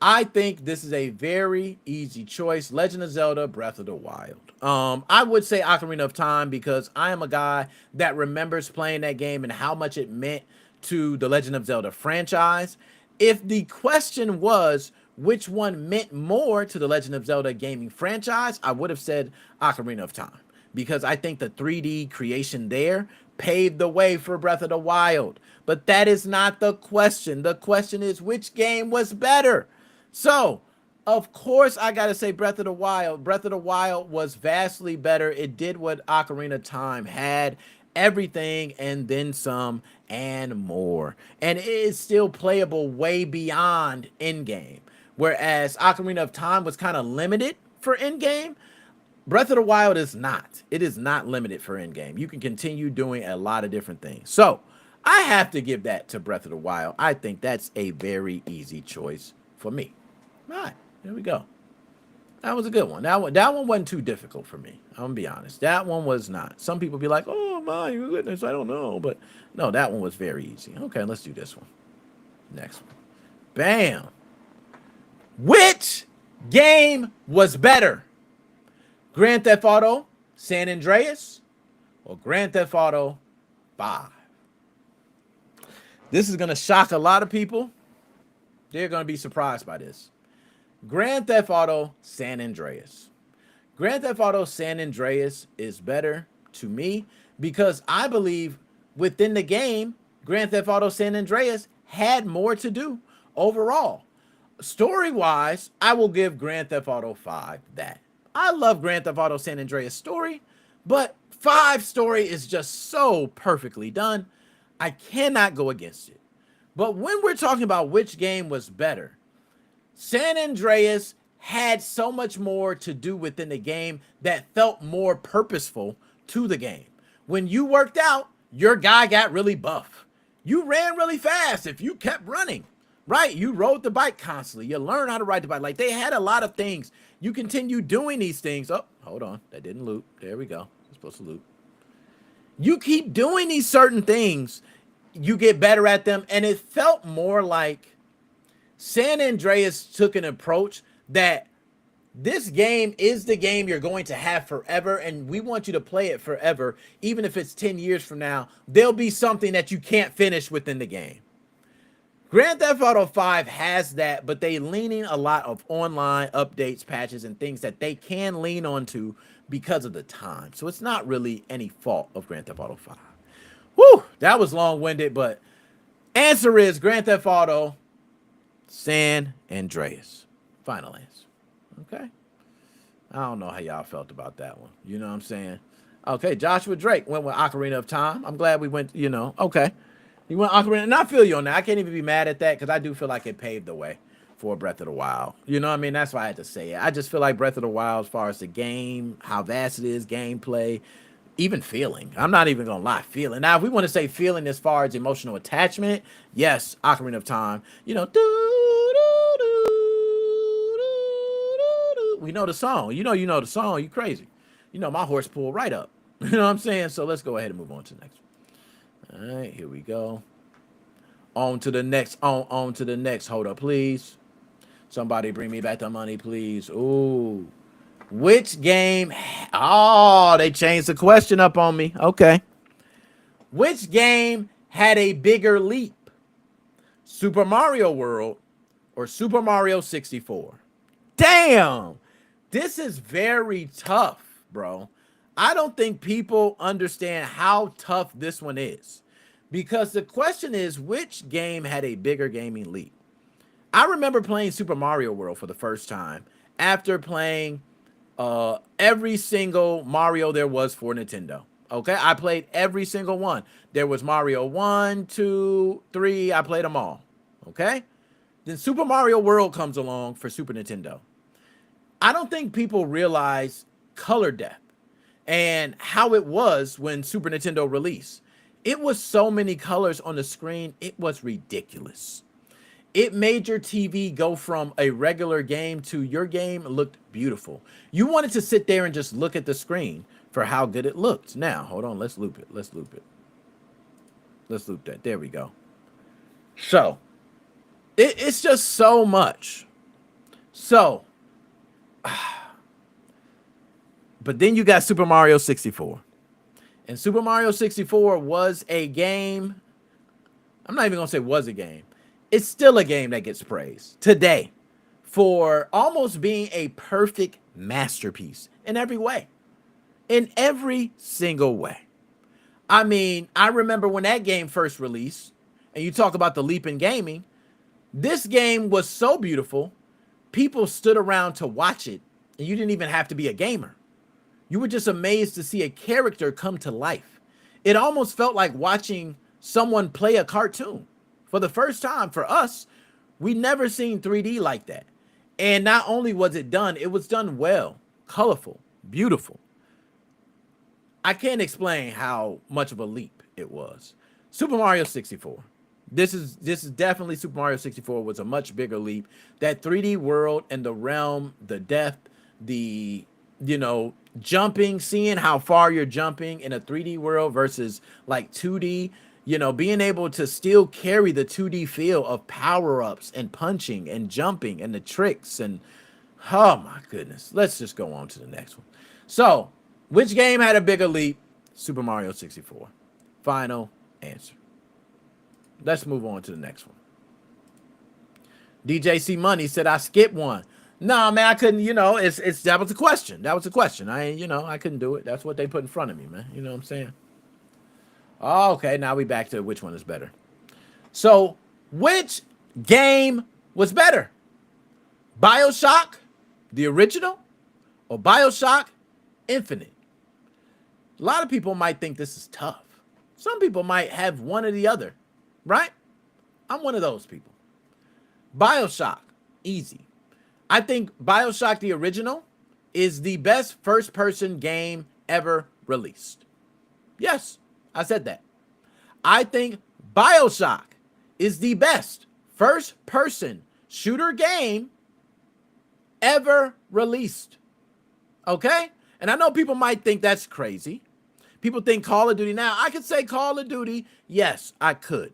I think this is a very easy choice. Legend of Zelda, Breath of the Wild. I would say Ocarina of Time because I am a guy that remembers playing that game and how much it meant to the Legend of Zelda franchise. If the question was which one meant more to the Legend of Zelda gaming franchise, I would have said Ocarina of Time, because I think the 3D creation there paved the way for Breath of the Wild. But that is not the question. The question is which game was better? So, of course, I got to say Breath of the Wild. Breath of the Wild was vastly better. It did what Ocarina of Time had. Everything and then some and more. And it is still playable way beyond in-game. Whereas Ocarina of Time was kind of limited for in-game, Breath of the Wild is not. It is not limited for in-game. You can continue doing a lot of different things. So I have to give that to Breath of the Wild. I think that's a very easy choice for me. All right, there we go. That was a good one. That one wasn't too difficult for me. I'm gonna be honest. That one was not. Some people be like, "Oh my goodness, I don't know," but no, that one was very easy. Okay, let's do this one. Next one. Bam. Which game was better? Grand Theft Auto San Andreas or Grand Theft Auto 5? This is going to shock a lot of people. They're going to be surprised by this. Grand Theft Auto San Andreas. Grand Theft Auto San Andreas is better to me because I believe within the game, Grand Theft Auto San Andreas had more to do overall. Story-wise, I will give Grand Theft Auto 5 that. I love Grand Theft Auto San Andreas story, but 5 story is just so perfectly done. I cannot go against it. But when we're talking about which game was better, San Andreas had so much more to do within the game that felt more purposeful to the game. When you worked out, your guy got really buff. You ran really fast if you kept running. Right, you rode the bike constantly. You learn how to ride the bike. Like, they had a lot of things. You continue doing these things. Oh, hold on. That didn't loop. There we go. It's supposed to loop. You keep doing these certain things. You get better at them. And it felt more like San Andreas took an approach that this game is the game you're going to have forever. And we want you to play it forever. Even if it's 10 years from now, there'll be something that you can't finish within the game. Grand Theft Auto 5 has that, but they leaning a lot of online updates, patches, and things that they can lean onto because of the time. So it's not really any fault of Grand Theft Auto 5. Whew, that was long-winded, but answer is Grand Theft Auto San Andreas. Final answer. Okay? I don't know how y'all felt about that one. You know what I'm saying? Okay, Joshua Drake went with Ocarina of Time. I'm glad we went, okay. You went Ocarina, and I feel you on that. I can't even be mad at that because I do feel like it paved the way for Breath of the Wild. You know what I mean? That's why I had to say it. I just feel like Breath of the Wild, as far as the game, how vast it is, gameplay, even feeling. I'm not even going to lie, feeling. Now, if we want to say feeling as far as emotional attachment, yes, Ocarina of Time. We know the song. You know the song. You crazy. My horse pulled right up. You know what I'm saying? So let's go ahead and move on to the next one. All right, here we go. On to the next. On to the next. Hold up, please. Somebody bring me back the money, please. Ooh. Which game? Oh, they changed the question up on me. Okay. Which game had a bigger leap? Super Mario World or Super Mario 64? Damn, this is very tough, bro. I don't think people understand how tough this one is because the question is which game had a bigger gaming leap? I remember playing Super Mario World for the first time after playing every single Mario there was for Nintendo. Okay, I played every single one. There was Mario 1, 2, 3. I played them all. Okay, then Super Mario World comes along for Super Nintendo. I don't think people realize color depth and how it was when Super Nintendo released. It was so many colors on the screen, it was ridiculous. It made your TV go from a regular game to your game looked beautiful. You wanted to sit there and just look at the screen for how good it looked. Now, hold on, let's loop it. Let's loop it. Let's loop that. There we go. So, it's just so much. So, but then you got Super Mario 64. And Super Mario 64 was a game. I'm not even going to say was a game. It's still a game that gets praised today for almost being a perfect masterpiece in every way. In every single way. I mean, I remember when that game first released, and you talk about the leap in gaming, this game was so beautiful, people stood around to watch it, and you didn't even have to be a gamer. You were just amazed to see a character come to life. It almost felt like watching someone play a cartoon. For the first time for us, we never seen 3D like that. And not only was it done well, colorful, beautiful. I can't explain how much of a leap it was. Super Mario 64. This is definitely Super Mario 64 was a much bigger leap. That 3D world and the realm, the depth, the jumping, seeing how far you're jumping in a 3D world versus like 2D, being able to still carry the 2D feel of power-ups and punching and jumping and the tricks and oh my goodness. Let's just go on to the next one. So, which game had a bigger leap? Super Mario 64. Final answer. Let's move on to the next one. DJC Money said I skipped one. No, man, I couldn't, it's that was a question. That was a question. I couldn't do it. That's what they put in front of me, man. You know what I'm saying? Okay, now we back to which one is better. So, which game was better? BioShock, the original, or BioShock Infinite? A lot of people might think this is tough. Some people might have one or the other, right? I'm one of those people. BioShock, easy. I think BioShock, the original, is the best first-person game ever released. Yes, I said that. I think BioShock is the best first-person shooter game ever released. Okay? And I know people might think that's crazy. People think Call of Duty. Now, I could say Call of Duty. Yes, I could.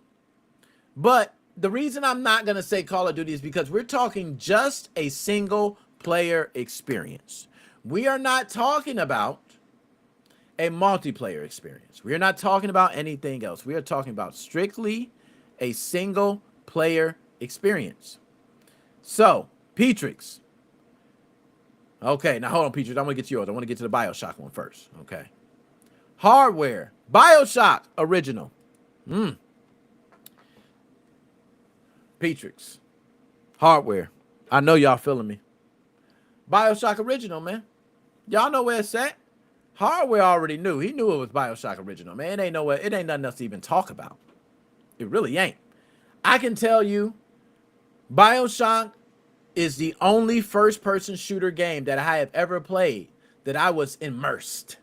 But the reason I'm not going to say Call of Duty is because we're talking just a single-player experience. We are not talking about a multiplayer experience. We are not talking about anything else. We are talking about strictly a single-player experience. So, Petrix. Okay, now hold on, Petrix. I want to get to yours. I want to get to the BioShock one first. Okay. Hardware. BioShock original. Petrix. Hardware. I know y'all feeling me. BioShock original, man. Y'all know where it's at. Hardware already knew. He knew it was BioShock original, man. It ain't nowhere. It ain't nothing else to even talk about. It really ain't. I can tell you, BioShock is the only first-person shooter game that I have ever played that I was immersed.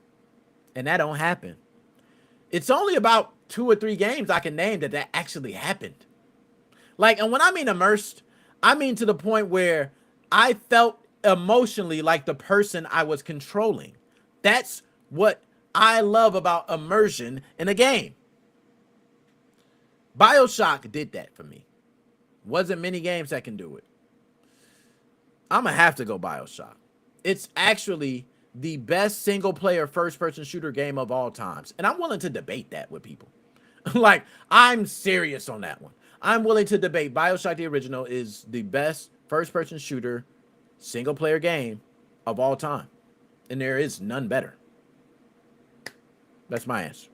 And that don't happen. It's only about 2 or 3 games I can name that actually happened. Like, and when I mean immersed, I mean to the point where I felt emotionally like the person I was controlling. That's what I love about immersion in a game. BioShock did that for me. Wasn't many games that can do it. I'm going to have to go BioShock. It's actually the best single-player first-person shooter game of all times. And I'm willing to debate that with people. Like, I'm serious on that one. I'm willing to debate BioShock the original is the best first-person shooter single-player game of all time. And there is none better. That's my answer.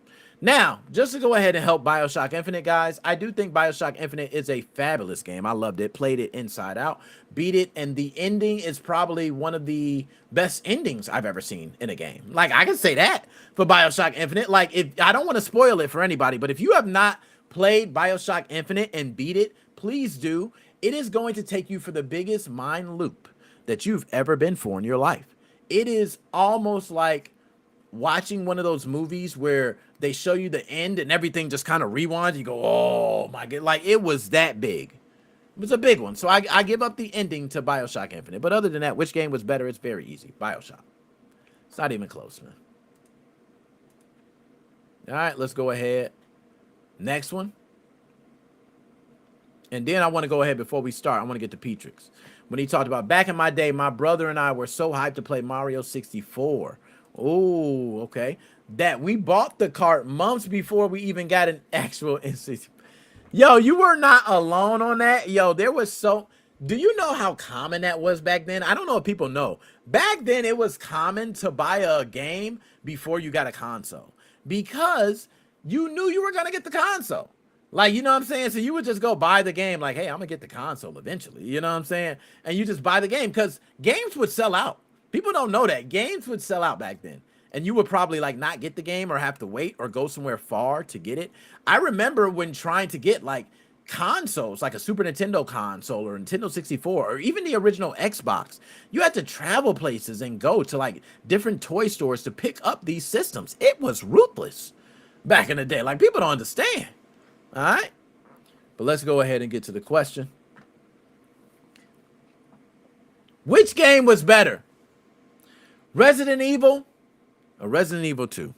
Now, just to go ahead and help BioShock Infinite, guys, I do think BioShock Infinite is a fabulous game. I loved it, played it inside out, beat it, and the ending is probably one of the best endings I've ever seen in a game. Like, I can say that for BioShock Infinite. Like, if I don't want to spoil it for anybody, but if you have not played BioShock Infinite and beat it, please do. It is going to take you for the biggest mind loop that you've ever been for in your life. It is almost like watching one of those movies where they show you the end and everything just kind of rewinds. You go, oh my God. Like, it was that big. It was a big one. So I give up the ending to BioShock Infinite. But other than that, which game was better? It's very easy. BioShock. It's not even close, man. All right, let's go ahead. Next one. And then I want to go ahead before we start. I want to get to Petrix. When he talked about back in my day, my brother and I were so hyped to play Mario 64. Oh, okay. That we bought the cart months before we even got an actual instance. Yo, you were not alone on that. Yo, there was so... Do you know how common that was back then? I don't know if people know. Back then, it was common to buy a game before you got a console. Because you knew you were going to get the console. Like, you know what I'm saying? So you would just go buy the game like, hey, I'm going to get the console eventually. You know what I'm saying? And you just buy the game because games would sell out. People don't know that. Games would sell out back then. And you would probably like not get the game or have to wait or go somewhere far to get it. I remember when trying to get like consoles, like a Super Nintendo console or Nintendo 64 or even the original Xbox, you had to travel places and go to like different toy stores to pick up these systems. It was ruthless back in the day. Like, people don't understand. All right. But let's go ahead and get to the question. Which game was better? Resident Evil or Resident Evil 2?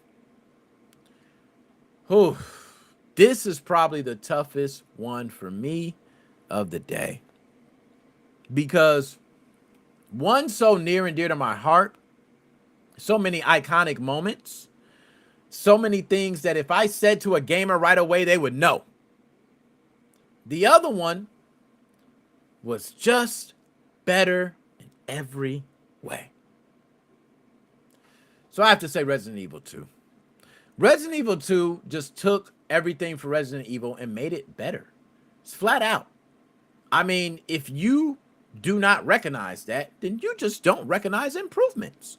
Whew. This is probably the toughest one for me of the day. Because one, so near and dear to my heart, so many iconic moments, so many things that if I said to a gamer right away, they would know. The other one was just better in every way. So I have to say Resident Evil 2. Resident Evil 2 just took everything for Resident Evil and made it better. It's flat out. I mean, if you do not recognize that, then you just don't recognize improvements.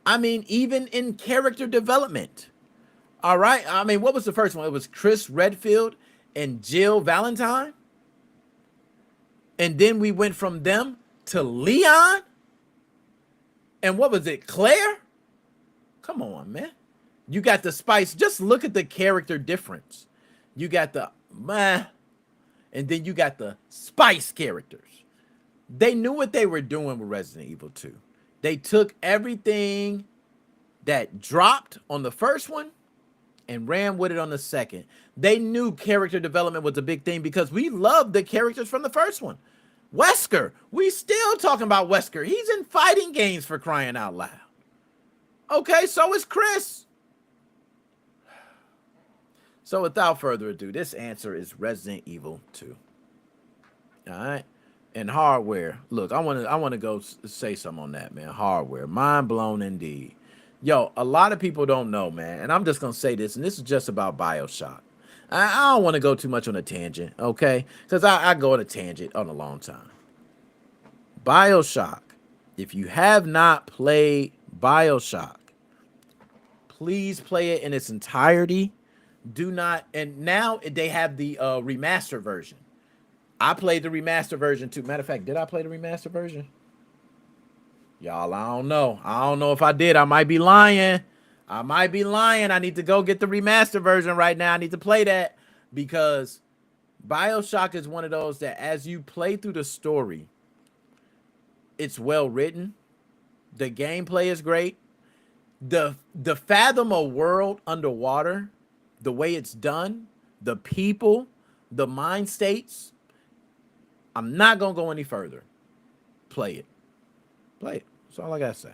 I mean, even in character development. All right. I mean, what was the first one? It was Chris Redfield and Jill Valentine. And then we went from them to Leon. And what was it? Claire? Come on, man. You got the spice. Just look at the character difference. You got the meh, and then you got the spice characters. They knew what they were doing with Resident Evil 2. They took everything that dropped on the first one and ran with it on the second. They knew character development was a big thing because we loved the characters from the first one. Wesker, we still talking about Wesker. He's in fighting games, for crying out loud. Okay, so is Chris. So without further ado, this answer is Resident Evil 2. All right. And hardware. Look, I want to go say something on that, man. Hardware. Mind blown indeed. Yo, a lot of people don't know, man. And I'm just going to say this, and this is just about BioShock. I don't want to go too much on a tangent, okay? Because I go on a tangent on a long time. BioShock. If you have not played BioShock, please play it in its entirety. Do not, and now they have the remaster version. I played the remaster version too. Matter of fact, did I play the remaster version? Y'all, I don't know. I don't know if I did. I might be lying. I need to go get the remaster version right now. I need to play that because BioShock is one of those that as you play through the story, it's well written. The gameplay is great. The fathom a world underwater, the way it's done, the people, the mind states. I'm not going to go any further. Play it. Play it. That's all I got to say.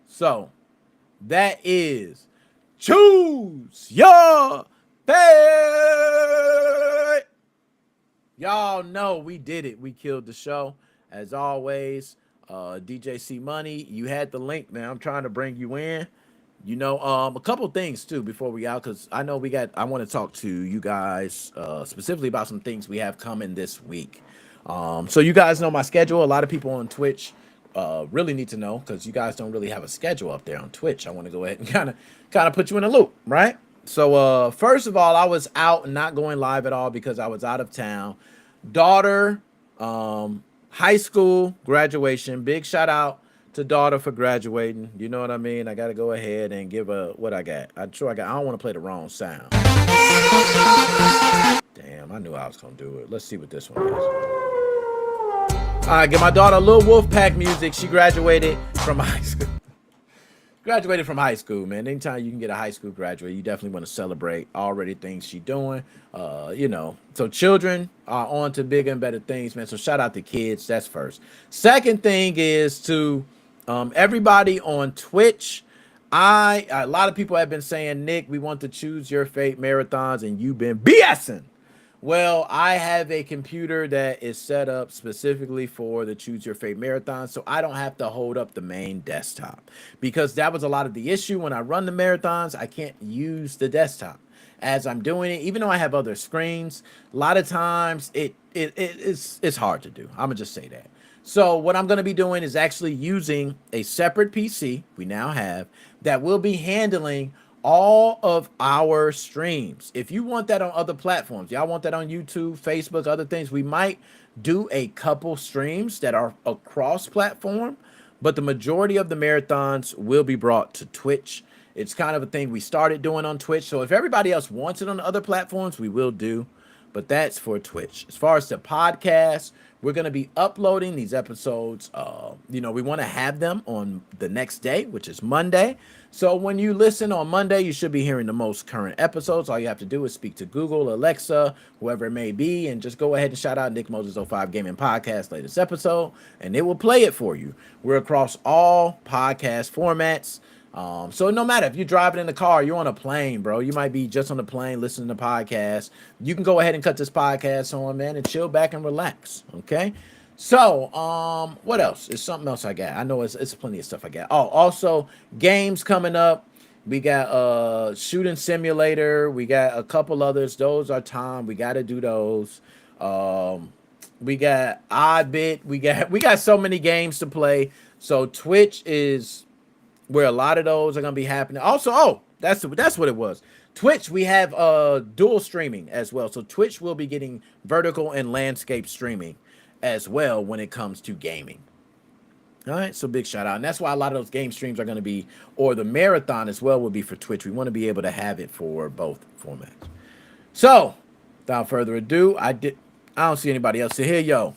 So, that is Choose Your Fate. Y'all know we did it. We killed the show. As always, DJ C Money, you had the link, man. I'm trying to bring you in. A couple things too before we out, because I know I want to talk to you guys specifically about some things we have coming this week. So you guys know my schedule. A lot of people on Twitch really need to know, because you guys don't really have a schedule up there on Twitch. I want to go ahead and kind of put you in a loop, right? So first of all, I was out and not going live at all because I was out of town. Daughter, high school graduation. Big shout out to daughter for graduating. You know what I mean? I got to go ahead and give a what I got. I don't want to play the wrong sound. Damn, I knew I was gonna do it. Let's see what this one is. All right, give my daughter a little Wolfpack music. She graduated from high school. Graduated from high school, man. Anytime you can get a high school graduate, you definitely want to celebrate already things she's doing. So children are on to bigger and better things, man. So shout out to kids. That's first. Second thing is to everybody on Twitch. A lot of people have been saying, Nick, we want to choose your fate marathons, and you've been BSing. Well, I have a computer that is set up specifically for the Choose Your Fate marathon, so I don't have to hold up the main desktop, because that was a lot of the issue when I run the marathons. I can't use the desktop as I'm doing it, even though I have other screens. A lot of times it's hard to do. I'm gonna just say that. So what I'm going to be doing is actually using a separate PC we now have that will be handling all of our streams. If you want that on other platforms, y'all want that on YouTube, Facebook, other things, we might do a couple streams that are across platform, but the majority of the marathons will be brought to Twitch. It's kind of a thing we started doing on Twitch. So if everybody else wants it on other platforms, we will do, but that's for Twitch. As far as the podcast, we're going to be uploading these episodes. We want to have them on the next day, which is Monday. So when you listen on Monday, you should be hearing the most current episodes. All you have to do is speak to Google, Alexa, whoever it may be, and just go ahead and shout out Nick Moses 05 Gaming Podcast latest episode, and it will play it for you. We're across all podcast formats. So no matter if you're driving in the car, you're on a plane, bro, you might be just on the plane listening to podcasts. You can go ahead and cut this podcast on, man, and chill back and relax. Okay. So, what else? There's something else I got. I know it's plenty of stuff I got. Oh, also games coming up. We got shooting simulator. We got a couple others. Those are time. We got to do those. We got iBit. We got so many games to play. So Twitch is where a lot of those are going to be happening. Also, that's what it was. Twitch, we have dual streaming as well. So Twitch will be getting vertical and landscape streaming as well when it comes to gaming. All right, so big shout out. And that's why a lot of those game streams are going to be, or the marathon as well, will be for Twitch. We want to be able to have it for both formats. So, without further ado, I don't see anybody else here. Yo,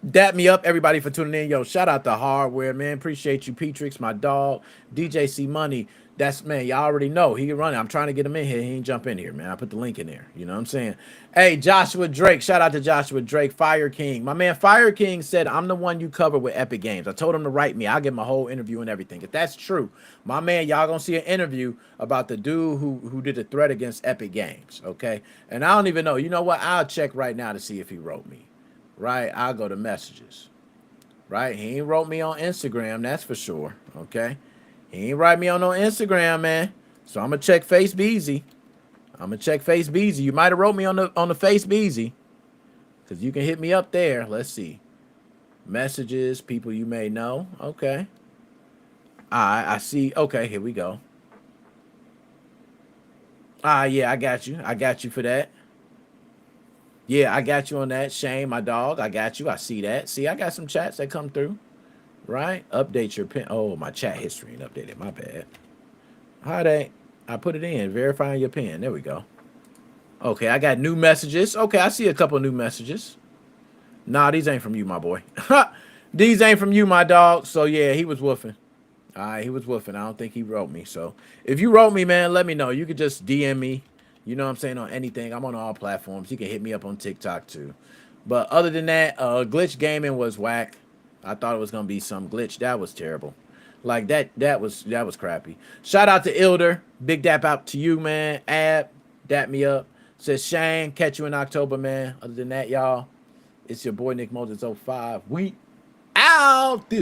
dap me up, everybody, for tuning in. Yo, shout out to Hardware, man. Appreciate you, Petrix, my dog, DJ C Money. That's, man, y'all already know he can run it. I'm trying to get him in here. He ain't jump in here, man. I put the link in there. You know what I'm saying? Hey, Joshua Drake. Shout out to Joshua Drake. Fire King. My man Fire King said, I'm the one you cover with Epic Games. I told him to write me. I'll give him a whole interview and everything. If that's true, my man, y'all gonna see an interview about the dude who did a threat against Epic Games, okay? And I don't even know. You know what? I'll check right now to see if he wrote me. Right? I'll go to messages. Right? He ain't wrote me on Instagram, that's for sure, okay? He ain't write me on no Instagram, man. So I'm gonna check Face Beezy. You might have wrote me on the Face Beezy, because you can hit me up there. Let's see. Messages, people you may know. Okay. I see. Okay, here we go. Yeah, I got you. I got you for that. Yeah, I got you on that. Shane, my dog. I got you. I see that. See, I got some chats that come through. Right? Update your pin. Oh, my chat history ain't updated. My bad. I put it in. Verifying your pin. There we go. Okay, I got new messages. Okay, I see a couple new messages. Nah, these ain't from you, my boy. These ain't from you, my dog. So, yeah, he was woofing. All right, he was woofing. I don't think he wrote me. So, if you wrote me, man, let me know. You could just DM me. You know what I'm saying? On anything. I'm on all platforms. You can hit me up on TikTok, too. But other than that, Glitch Gaming was whack. I thought it was gonna be some glitch. That was terrible. Like that was crappy. Shout out to Ilder. Big dap out to you, man. Dap me up. Says Shane, catch you in October, man. Other than that, y'all, it's your boy Nick Moses 05. We out this.